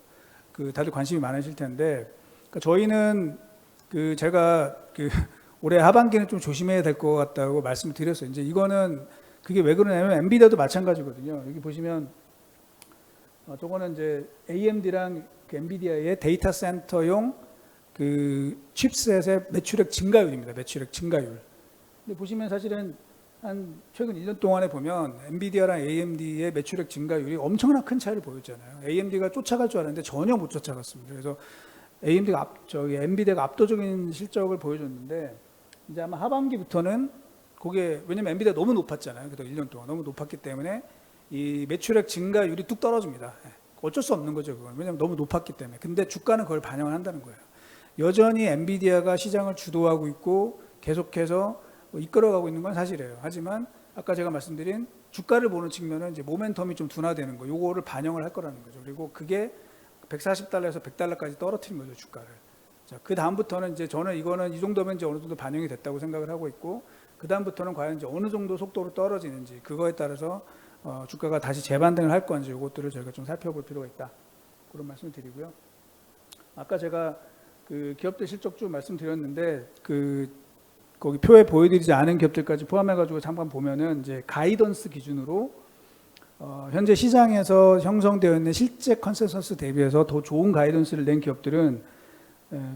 그 다들 관심이 많으실 텐데, 그러니까 저희는 그 제가 그 올해 하반기는 좀 조심해야 될 것 같다고 말씀을 드렸어요. 이제 이거는 그게 왜 그러냐면 엔비디아도 마찬가지거든요. 여기 보시면 저거는 이제 AMD랑 그 엔비디아의 데이터 센터용 그 칩셋의 매출액 증가율입니다. 매출액 증가율. 근데 보시면 사실은 한 최근 1년 동안에 보면 엔비디아랑 AMD의 매출액 증가율이 엄청난 큰 차이를 보였잖아요. AMD가 쫓아갈 줄 알았는데 전혀 못 쫓아갔습니다. 그래서 AMD가 엔비디아가 압도적인 실적을 보여줬는데 이제 아마 하반기부터는 그게 왜냐면 엔비디아 너무 높았잖아요. 그래도 1년 동안 너무 높았기 때문에 이 매출액 증가율이 뚝 떨어집니다. 어쩔 수 없는 거죠, 그건. 왜냐면 너무 높았기 때문에. 근데 주가는 그걸 반영을 한다는 거예요. 여전히 엔비디아가 시장을 주도하고 있고 계속해서 이끌어가고 있는 건 사실이에요. 하지만 아까 제가 말씀드린 주가를 보는 측면은 이제 모멘텀이 좀 둔화되는 거, 요거를 반영을 할 거라는 거죠. 그리고 그게 140달러에서 100달러까지 떨어뜨린 거죠, 주가를. 자, 그 다음부터는 이제 저는 이거는 이 정도면 이제 어느 정도 반영이 됐다고 생각을 하고 있고, 그 다음부터는 과연 이제 어느 정도 속도로 떨어지는지 그거에 따라서 주가가 다시 재반등을 할 건지 이것들을 저희가 좀 살펴볼 필요가 있다. 그런 말씀을 드리고요. 아까 제가 그 기업들 실적 좀 말씀드렸는데 거기 표에 보여드리지 않은 기업들까지 포함해가지고 잠깐 보면은 이제 가이던스 기준으로 현재 시장에서 형성되어 있는 실제 컨센서스 대비해서 더 좋은 가이던스를 낸 기업들은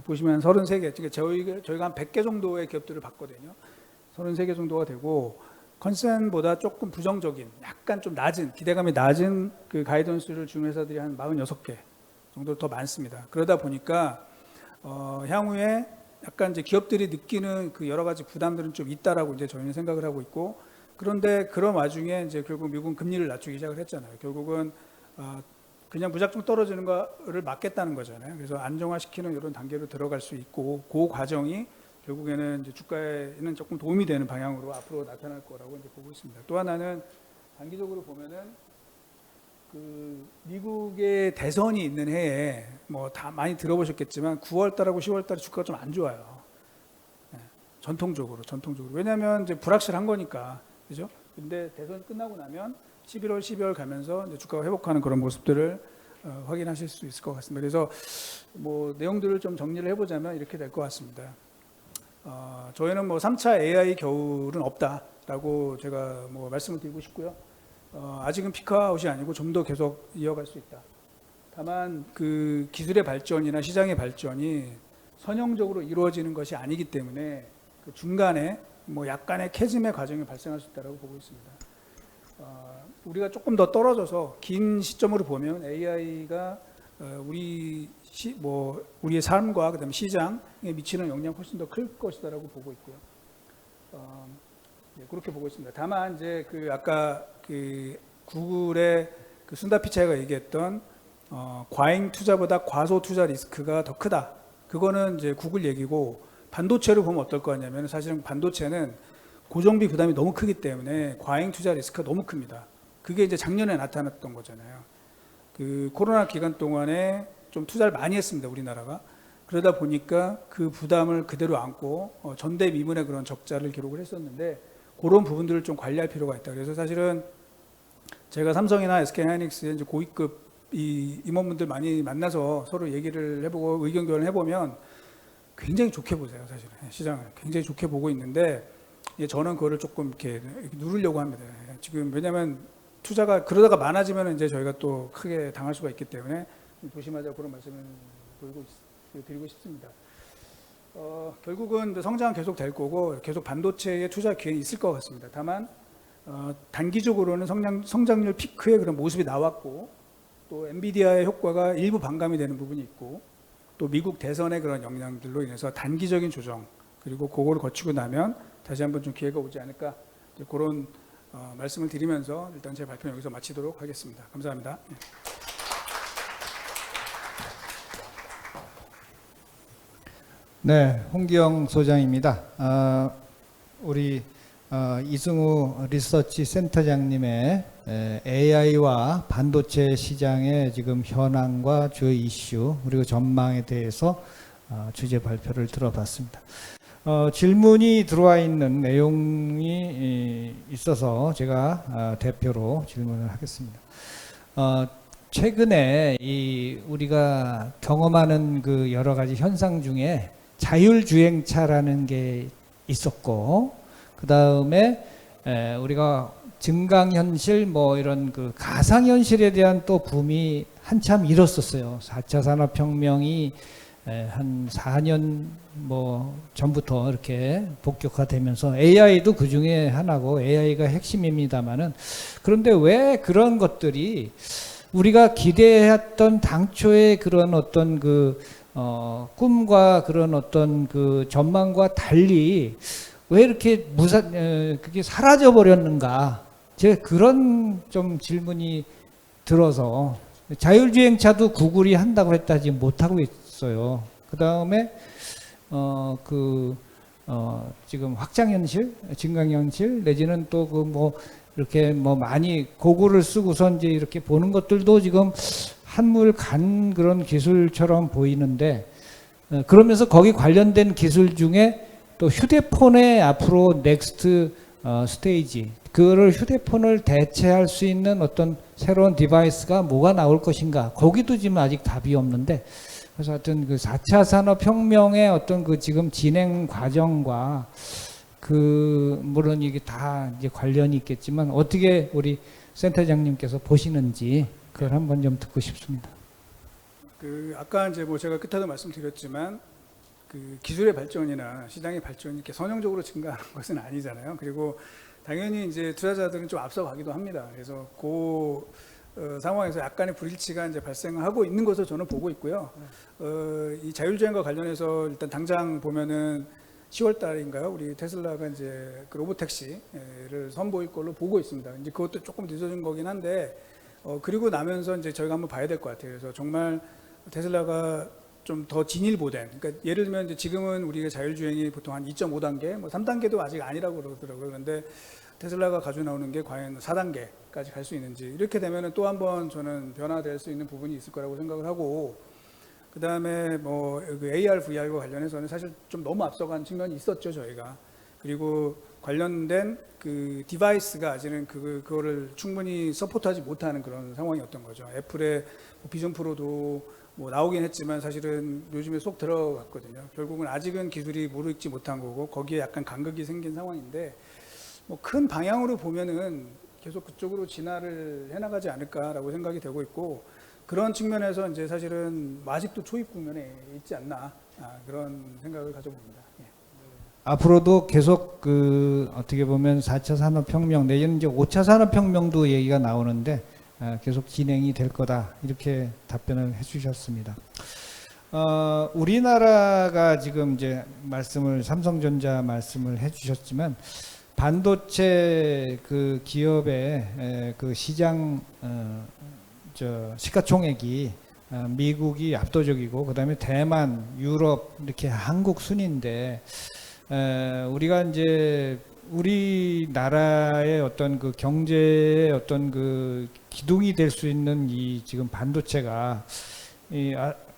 보시면 33개, 저희가 한 100개 정도의 기업들을 봤거든요. 33개 정도가 되고 컨센보다 조금 부정적인, 약간 좀 낮은, 기대감이 낮은 그 가이던스를 준 회사들이 한 46개 정도 더 많습니다. 그러다 보니까 향후에 약간 이제 기업들이 느끼는 그 여러 가지 부담들은 좀 있다라고 이제 저희는 생각을 하고 있고, 그런데 그런 와중에 이제 결국 미국은 금리를 낮추기 시작을 했잖아요. 결국은 그냥 무작정 떨어지는 거를 막겠다는 거잖아요. 그래서 안정화시키는 이런 단계로 들어갈 수 있고, 그 과정이 결국에는 이제 주가에는 조금 도움이 되는 방향으로 앞으로 나타날 거라고 이제 보고 있습니다. 또 하나는 단기적으로 보면은 그 미국의 대선이 있는 해에 뭐 다 많이 들어보셨겠지만 9월달하고 10월달에 주가가 좀 안 좋아요. 네, 전통적으로. 왜냐하면 이제 불확실한 거니까, 그죠? 근데 대선이 끝나고 나면 11월, 12월 가면서 이제 주가가 회복하는 그런 모습들을 확인하실 수 있을 것 같습니다. 그래서 뭐 내용들을 좀 정리를 해보자면 이렇게 될 것 같습니다. 저희는 뭐 3차 AI 겨울은 없다라고 제가 뭐 말씀을 드리고 싶고요. 아직은 피크아웃이 아니고 좀 더 계속 이어갈 수 있다. 다만 그 기술의 발전이나 시장의 발전이 선형적으로 이루어지는 것이 아니기 때문에 그 중간에 뭐 약간의 캐즘의 과정이 발생할 수 있다고 보고 있습니다. 우리가 조금 더 떨어져서 긴 시점으로 보면 AI가 우리의 삶과 그다음에 시장에 미치는 영향이 훨씬 더 클 것이다라고 보고 있고요. 네, 그렇게 보고 있습니다. 다만 이제 그 아까 그 구글의 그 순다 피차이가 얘기했던 과잉 투자보다 과소 투자 리스크가 더 크다. 그거는 이제 구글 얘기고, 반도체를 보면 어떨 거 같냐면 사실은 반도체는 고정비 부담이 너무 크기 때문에 과잉 투자 리스크가 너무 큽니다. 그게 이제 작년에 나타났던 거잖아요. 그 코로나 기간 동안에 좀 투자를 많이 했습니다, 우리나라가. 그러다 보니까 그 부담을 그대로 안고 전대미문의 그런 적자를 기록을 했었는데, 그런 부분들을 좀 관리할 필요가 있다. 그래서 사실은 제가 삼성이나 SK하이닉스의 이제 고위급 임원분들 많이 만나서 서로 얘기를 해보고 의견 교환을 해보면 굉장히 좋게 보세요, 사실은. 시장을 굉장히 좋게 보고 있는데, 저는 그거를 조금 이렇게 누르려고 합니다. 지금 왜냐하면 투자가 그러다가 많아지면 이제 저희가 또 크게 당할 수가 있기 때문에 조심하자고 그런 말씀을 드리고 싶습니다. 결국은 성장은 계속 될 거고 계속 반도체에 투자 기회는 있을 것 같습니다. 다만 단기적으로는 성장률 피크의 그런 모습이 나왔고, 또 엔비디아의 효과가 일부 반감이 되는 부분이 있고, 또 미국 대선의 그런 영향들로 인해서 단기적인 조정, 그리고 그거를 거치고 나면 다시 한번 좀 기회가 오지 않을까, 그런 말씀을 드리면서 일단 제 발표는 여기서 마치도록 하겠습니다. 감사합니다. 네, 홍기영 소장입니다. 우리 이승우 리서치 센터장님의 AI와 반도체 시장의 지금 현황과 주요 이슈 그리고 전망에 대해서 주제 발표를 들어봤습니다. 질문이 들어와 있는 내용이 있어서 제가 대표로 질문을 하겠습니다. 최근에 우리가 경험하는 그 여러 가지 현상 중에 자율주행차라는 게 있었고, 그 다음에 우리가 증강현실 뭐 이런 그 가상현실에 대한 또 붐이 한참 일었었어요. 4차 산업혁명이 한 4년 뭐 전부터 이렇게 본격화되면서 AI도 그 중에 하나고 AI가 핵심입니다만은, 그런데 왜 그런 것들이 우리가 기대했던 당초의 그런 어떤 꿈과 그런 어떤 그 전망과 달리 왜 이렇게 그게 사라져 버렸는가? 제가 그런 좀 질문이 들어서, 자율주행차도 구글이 한다고 했다지 못하고 있어요. 그 다음에 지금 확장현실, 증강현실 내지는 또 이렇게 많이 고글을 쓰고서 이제 이렇게 보는 것들도 지금 한물 간 그런 기술처럼 보이는데, 그러면서 거기 관련된 기술 중에 또 휴대폰의 앞으로 넥스트 스테이지, 그거를 휴대폰을 대체할 수 있는 어떤 새로운 디바이스가 뭐가 나올 것인가, 거기도 지금 아직 답이 없는데, 그래서 하여튼 그 4차 산업혁명의 어떤 그 지금 진행 과정과 물론 이게 다 이제 관련이 있겠지만 어떻게 우리 센터장님께서 보시는지 그걸 한번 좀 듣고 싶습니다. 아까 이제 제가 끝에도 말씀드렸지만 기술의 발전이나 시장의 발전이 이렇게 선형적으로 증가하는 것은 아니잖아요. 그리고 당연히 이제 투자자들은 좀 앞서가기도 합니다. 그래서 상황에서 약간의 불일치가 이제 발생하고 있는 것으로 저는 보고 있고요. 이 자율주행과 관련해서 일단 당장 보면은 10월 달인가요? 우리 테슬라가 이제 그 로보택시를 선보일 걸로 보고 있습니다. 이제 그것도 조금 늦어진 거긴 한데, 그리고 나면서 이제 저희가 한번 봐야 될 것 같아요. 그래서 정말 테슬라가 좀 더 진일보된, 그러니까 예를 들면 이제 지금은 우리가 자율주행이 보통 한 2.5단계, 3단계도 아직 아니라고 그러더라고요. 그런데 테슬라가 가지고 나오는 게 과연 4단계까지 갈 수 있는지, 이렇게 되면은 또 한번 저는 변화될 수 있는 부분이 있을 거라고 생각을 하고, 그 다음에 AR, VR과 관련해서는 사실 좀 너무 앞서간 측면이 있었죠, 저희가. 그리고 관련된 그 디바이스가 아직은 그거를 충분히 서포트하지 못하는 그런 상황이었던 거죠. 애플의 비전 프로도 나오긴 했지만 사실은 요즘에 쏙 들어갔거든요. 결국은 아직은 기술이 무르익지 못한 거고, 거기에 약간 간극이 생긴 상황인데, 큰 방향으로 보면은 계속 그쪽으로 진화를 해나가지 않을까라고 생각이 되고 있고, 그런 측면에서 이제 사실은 아직도 초입 국면에 있지 않나, 그런 생각을 가져봅니다. 예. 앞으로도 계속 어떻게 보면 4차 산업혁명 내지는 이제 5차 산업혁명도 얘기가 나오는데 계속 진행이 될 거다, 이렇게 답변을 해주셨습니다. 우리나라가 지금 이제 삼성전자 말씀을 해주셨지만, 반도체 기업의 시장 시가총액이 미국이 압도적이고, 그 다음에 대만, 유럽, 이렇게 한국 순인데, 우리가 이제 우리나라의 어떤 경제의 어떤 기둥이 될 수 있는 이 지금 반도체가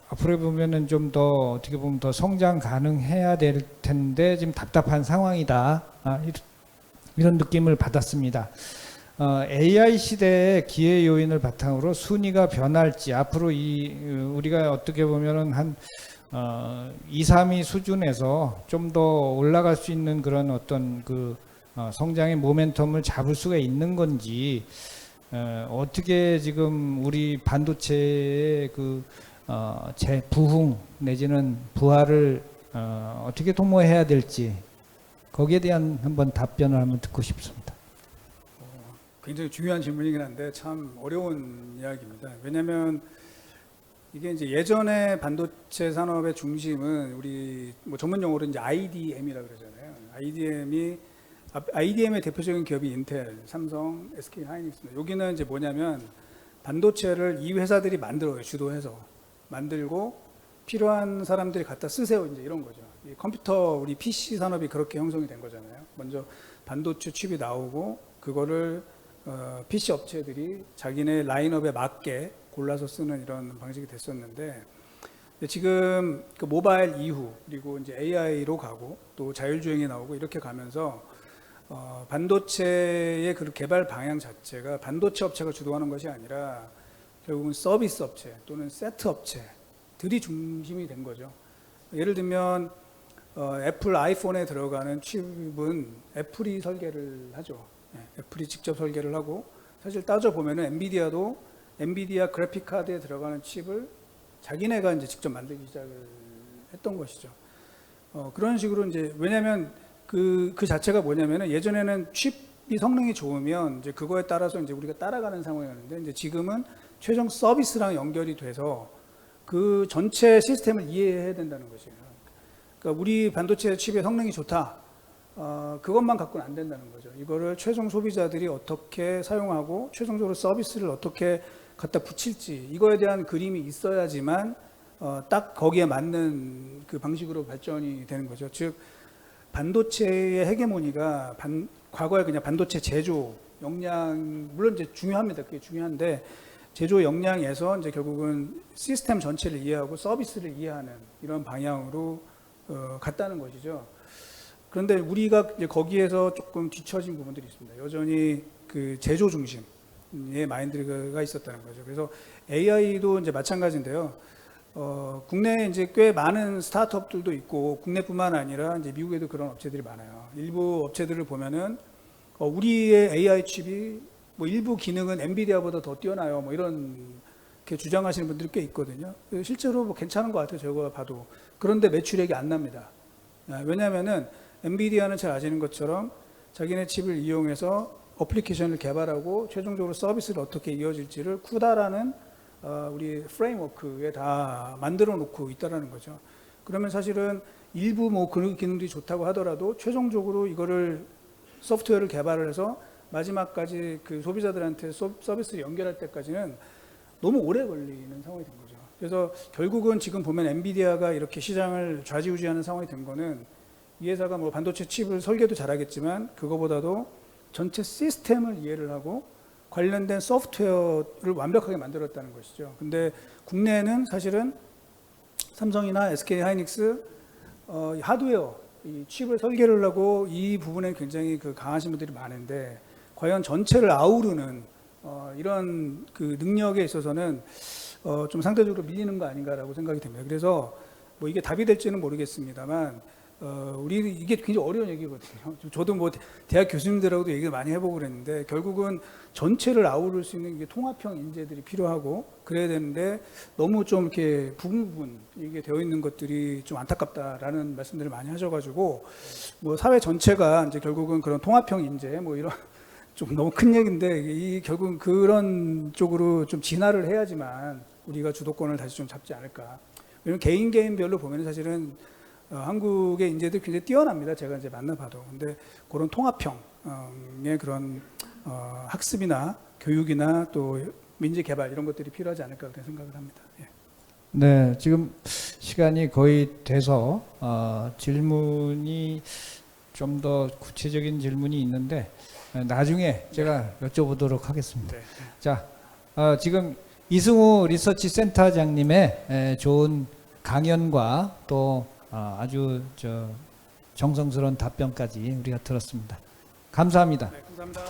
앞으로 보면은 좀 더 어떻게 보면 더 성장 가능해야 될 텐데 지금 답답한 상황이다, 이런 느낌을 받았습니다. AI 시대의 기회 요인을 바탕으로 순위가 변할지, 앞으로 우리가 어떻게 보면은 한 2, 3위 수준에서 좀 더 올라갈 수 있는 그런 어떤 성장의 모멘텀을 잡을 수가 있는 건지, 어떻게 지금 우리 반도체의 재부흥 내지는 부활을 어떻게 도모해야 될지, 거기에 대한 한번 답변을 한번 듣고 싶습니다. 굉장히 중요한 질문이긴 한데 참 어려운 이야기입니다. 왜냐하면 이게 이제 예전에 반도체 산업의 중심은 우리 전문 용어로 이제 IDM이라고 그러잖아요. IDM의 대표적인 기업이 인텔, 삼성, SK 하이닉스입니다. 여기는 이제 뭐냐면 반도체를 이 회사들이 만들어요. 주도해서 만들고 필요한 사람들이 갖다 쓰세요, 이제 이런 거죠. 이 컴퓨터, 우리 PC 산업이 그렇게 형성이 된 거잖아요. 먼저 반도체 칩이 나오고 그거를 PC 업체들이 자기네 라인업에 맞게 골라서 쓰는 이런 방식이 됐었는데 지금 그 모바일 이후 그리고 이제 AI로 가고 또 자율주행이 나오고 이렇게 가면서 반도체의 그 개발 방향 자체가 반도체 업체가 주도하는 것이 아니라 결국은 서비스 업체 또는 세트 업체들이 중심이 된 거죠. 예를 들면 애플 아이폰에 들어가는 칩은 애플이 설계를 하죠. 애플이 직접 설계를 하고 사실 따져보면은 엔비디아도 엔비디아 그래픽 카드에 들어가는 칩을 자기네가 이제 직접 만들기 시작을 했던 것이죠. 그런 식으로 이제 왜냐하면 그 자체가 뭐냐면은 예전에는 칩이 성능이 좋으면 이제 그거에 따라서 이제 우리가 따라가는 상황이었는데 이제 지금은 최종 서비스랑 연결이 돼서 그 전체 시스템을 이해해야 된다는 것이에요. 그러니까 우리 반도체 칩의 성능이 좋다. 그것만 갖고는 안 된다는 거죠. 이거를 최종 소비자들이 어떻게 사용하고 최종적으로 서비스를 어떻게 갖다 붙일지 이거에 대한 그림이 있어야지만 딱 거기에 맞는 그 방식으로 발전이 되는 거죠. 즉 반도체의 헤게모니가 과거에 그냥 반도체 제조 역량 물론 이제 중요합니다. 그게 중요한데 제조 역량에서 이제 결국은 시스템 전체를 이해하고 서비스를 이해하는 이런 방향으로 갔다는 것이죠. 그런데 우리가 이제 거기에서 조금 뒤처진 부분들이 있습니다. 여전히 그 제조 중심의 마인드가 있었다는 거죠. 그래서 AI도 이제 마찬가지인데요. 국내에 이제 꽤 많은 스타트업들도 있고 국내뿐만 아니라 이제 미국에도 그런 업체들이 많아요. 일부 업체들을 보면은 우리의 AI 칩이 뭐 일부 기능은 엔비디아보다 더 뛰어나요. 뭐 이런 게 주장하시는 분들이 꽤 있거든요. 실제로 뭐 괜찮은 것 같아요. 제가 봐도. 그런데 매출액이 안 납니다. 왜냐하면은 엔비디아는 잘 아시는 것처럼 자기네 칩을 이용해서 어플리케이션을 개발하고 최종적으로 서비스를 어떻게 이어질지를 쿠다라는 우리 프레임워크에 다 만들어 놓고 있다라는 거죠. 그러면 사실은 일부 뭐 그런 기능들이 좋다고 하더라도 최종적으로 이거를 소프트웨어를 개발을 해서 마지막까지 그 소비자들한테 서비스를 연결할 때까지는 너무 오래 걸리는 상황이 된 거죠. 그래서 결국은 지금 보면 엔비디아가 이렇게 시장을 좌지우지하는 상황이 된 거는 이 회사가 뭐 반도체 칩을 설계도 잘하겠지만 그거보다도 전체 시스템을 이해를 하고 관련된 소프트웨어를 완벽하게 만들었다는 것이죠. 근데 국내에는 사실은 삼성이나 SK 하이닉스 하드웨어 이 칩을 설계를 하고 이 부분에 굉장히 그 강하신 분들이 많은데 과연 전체를 아우르는 이런 그 능력에 있어서는 좀 상대적으로 밀리는 거 아닌가라고 생각이 됩니다. 그래서 뭐 이게 답이 될지는 모르겠습니다만 우리 이게 굉장히 어려운 얘기거든요. 저도 뭐 대학 교수님들하고도 얘기를 많이 해보고 그랬는데 결국은 전체를 아우를 수 있는 이게 통합형 인재들이 필요하고 그래야 되는데 너무 좀 이렇게 부분 이게 되어 있는 것들이 좀 안타깝다라는 말씀들을 많이 하셔가지고 뭐 사회 전체가 이제 결국은 그런 통합형 인재 뭐 이런 좀 너무 큰 얘기인데 이 결국은 그런 쪽으로 좀 진화를 해야지만 우리가 주도권을 다시 좀 잡지 않을까. 왜냐면 개인별로 보면 사실은 한국의 인재들 굉장히 뛰어납니다. 제가 이제 만나봐도. 근데 그런 통합형의 그런 학습이나 교육이나 또 민지 개발 이런 것들이 필요하지 않을까 그렇게 생각을 합니다. 예. 네, 지금 시간이 거의 돼서 질문이 좀 더 구체적인 질문이 있는데 나중에 제가 여쭤보도록 하겠습니다. 네. 자, 지금 이승우 리서치 센터장님의 좋은 강연과 또 아주 정성스러운 답변까지 우리가 들었습니다. 감사합니다. 네, 감사합니다.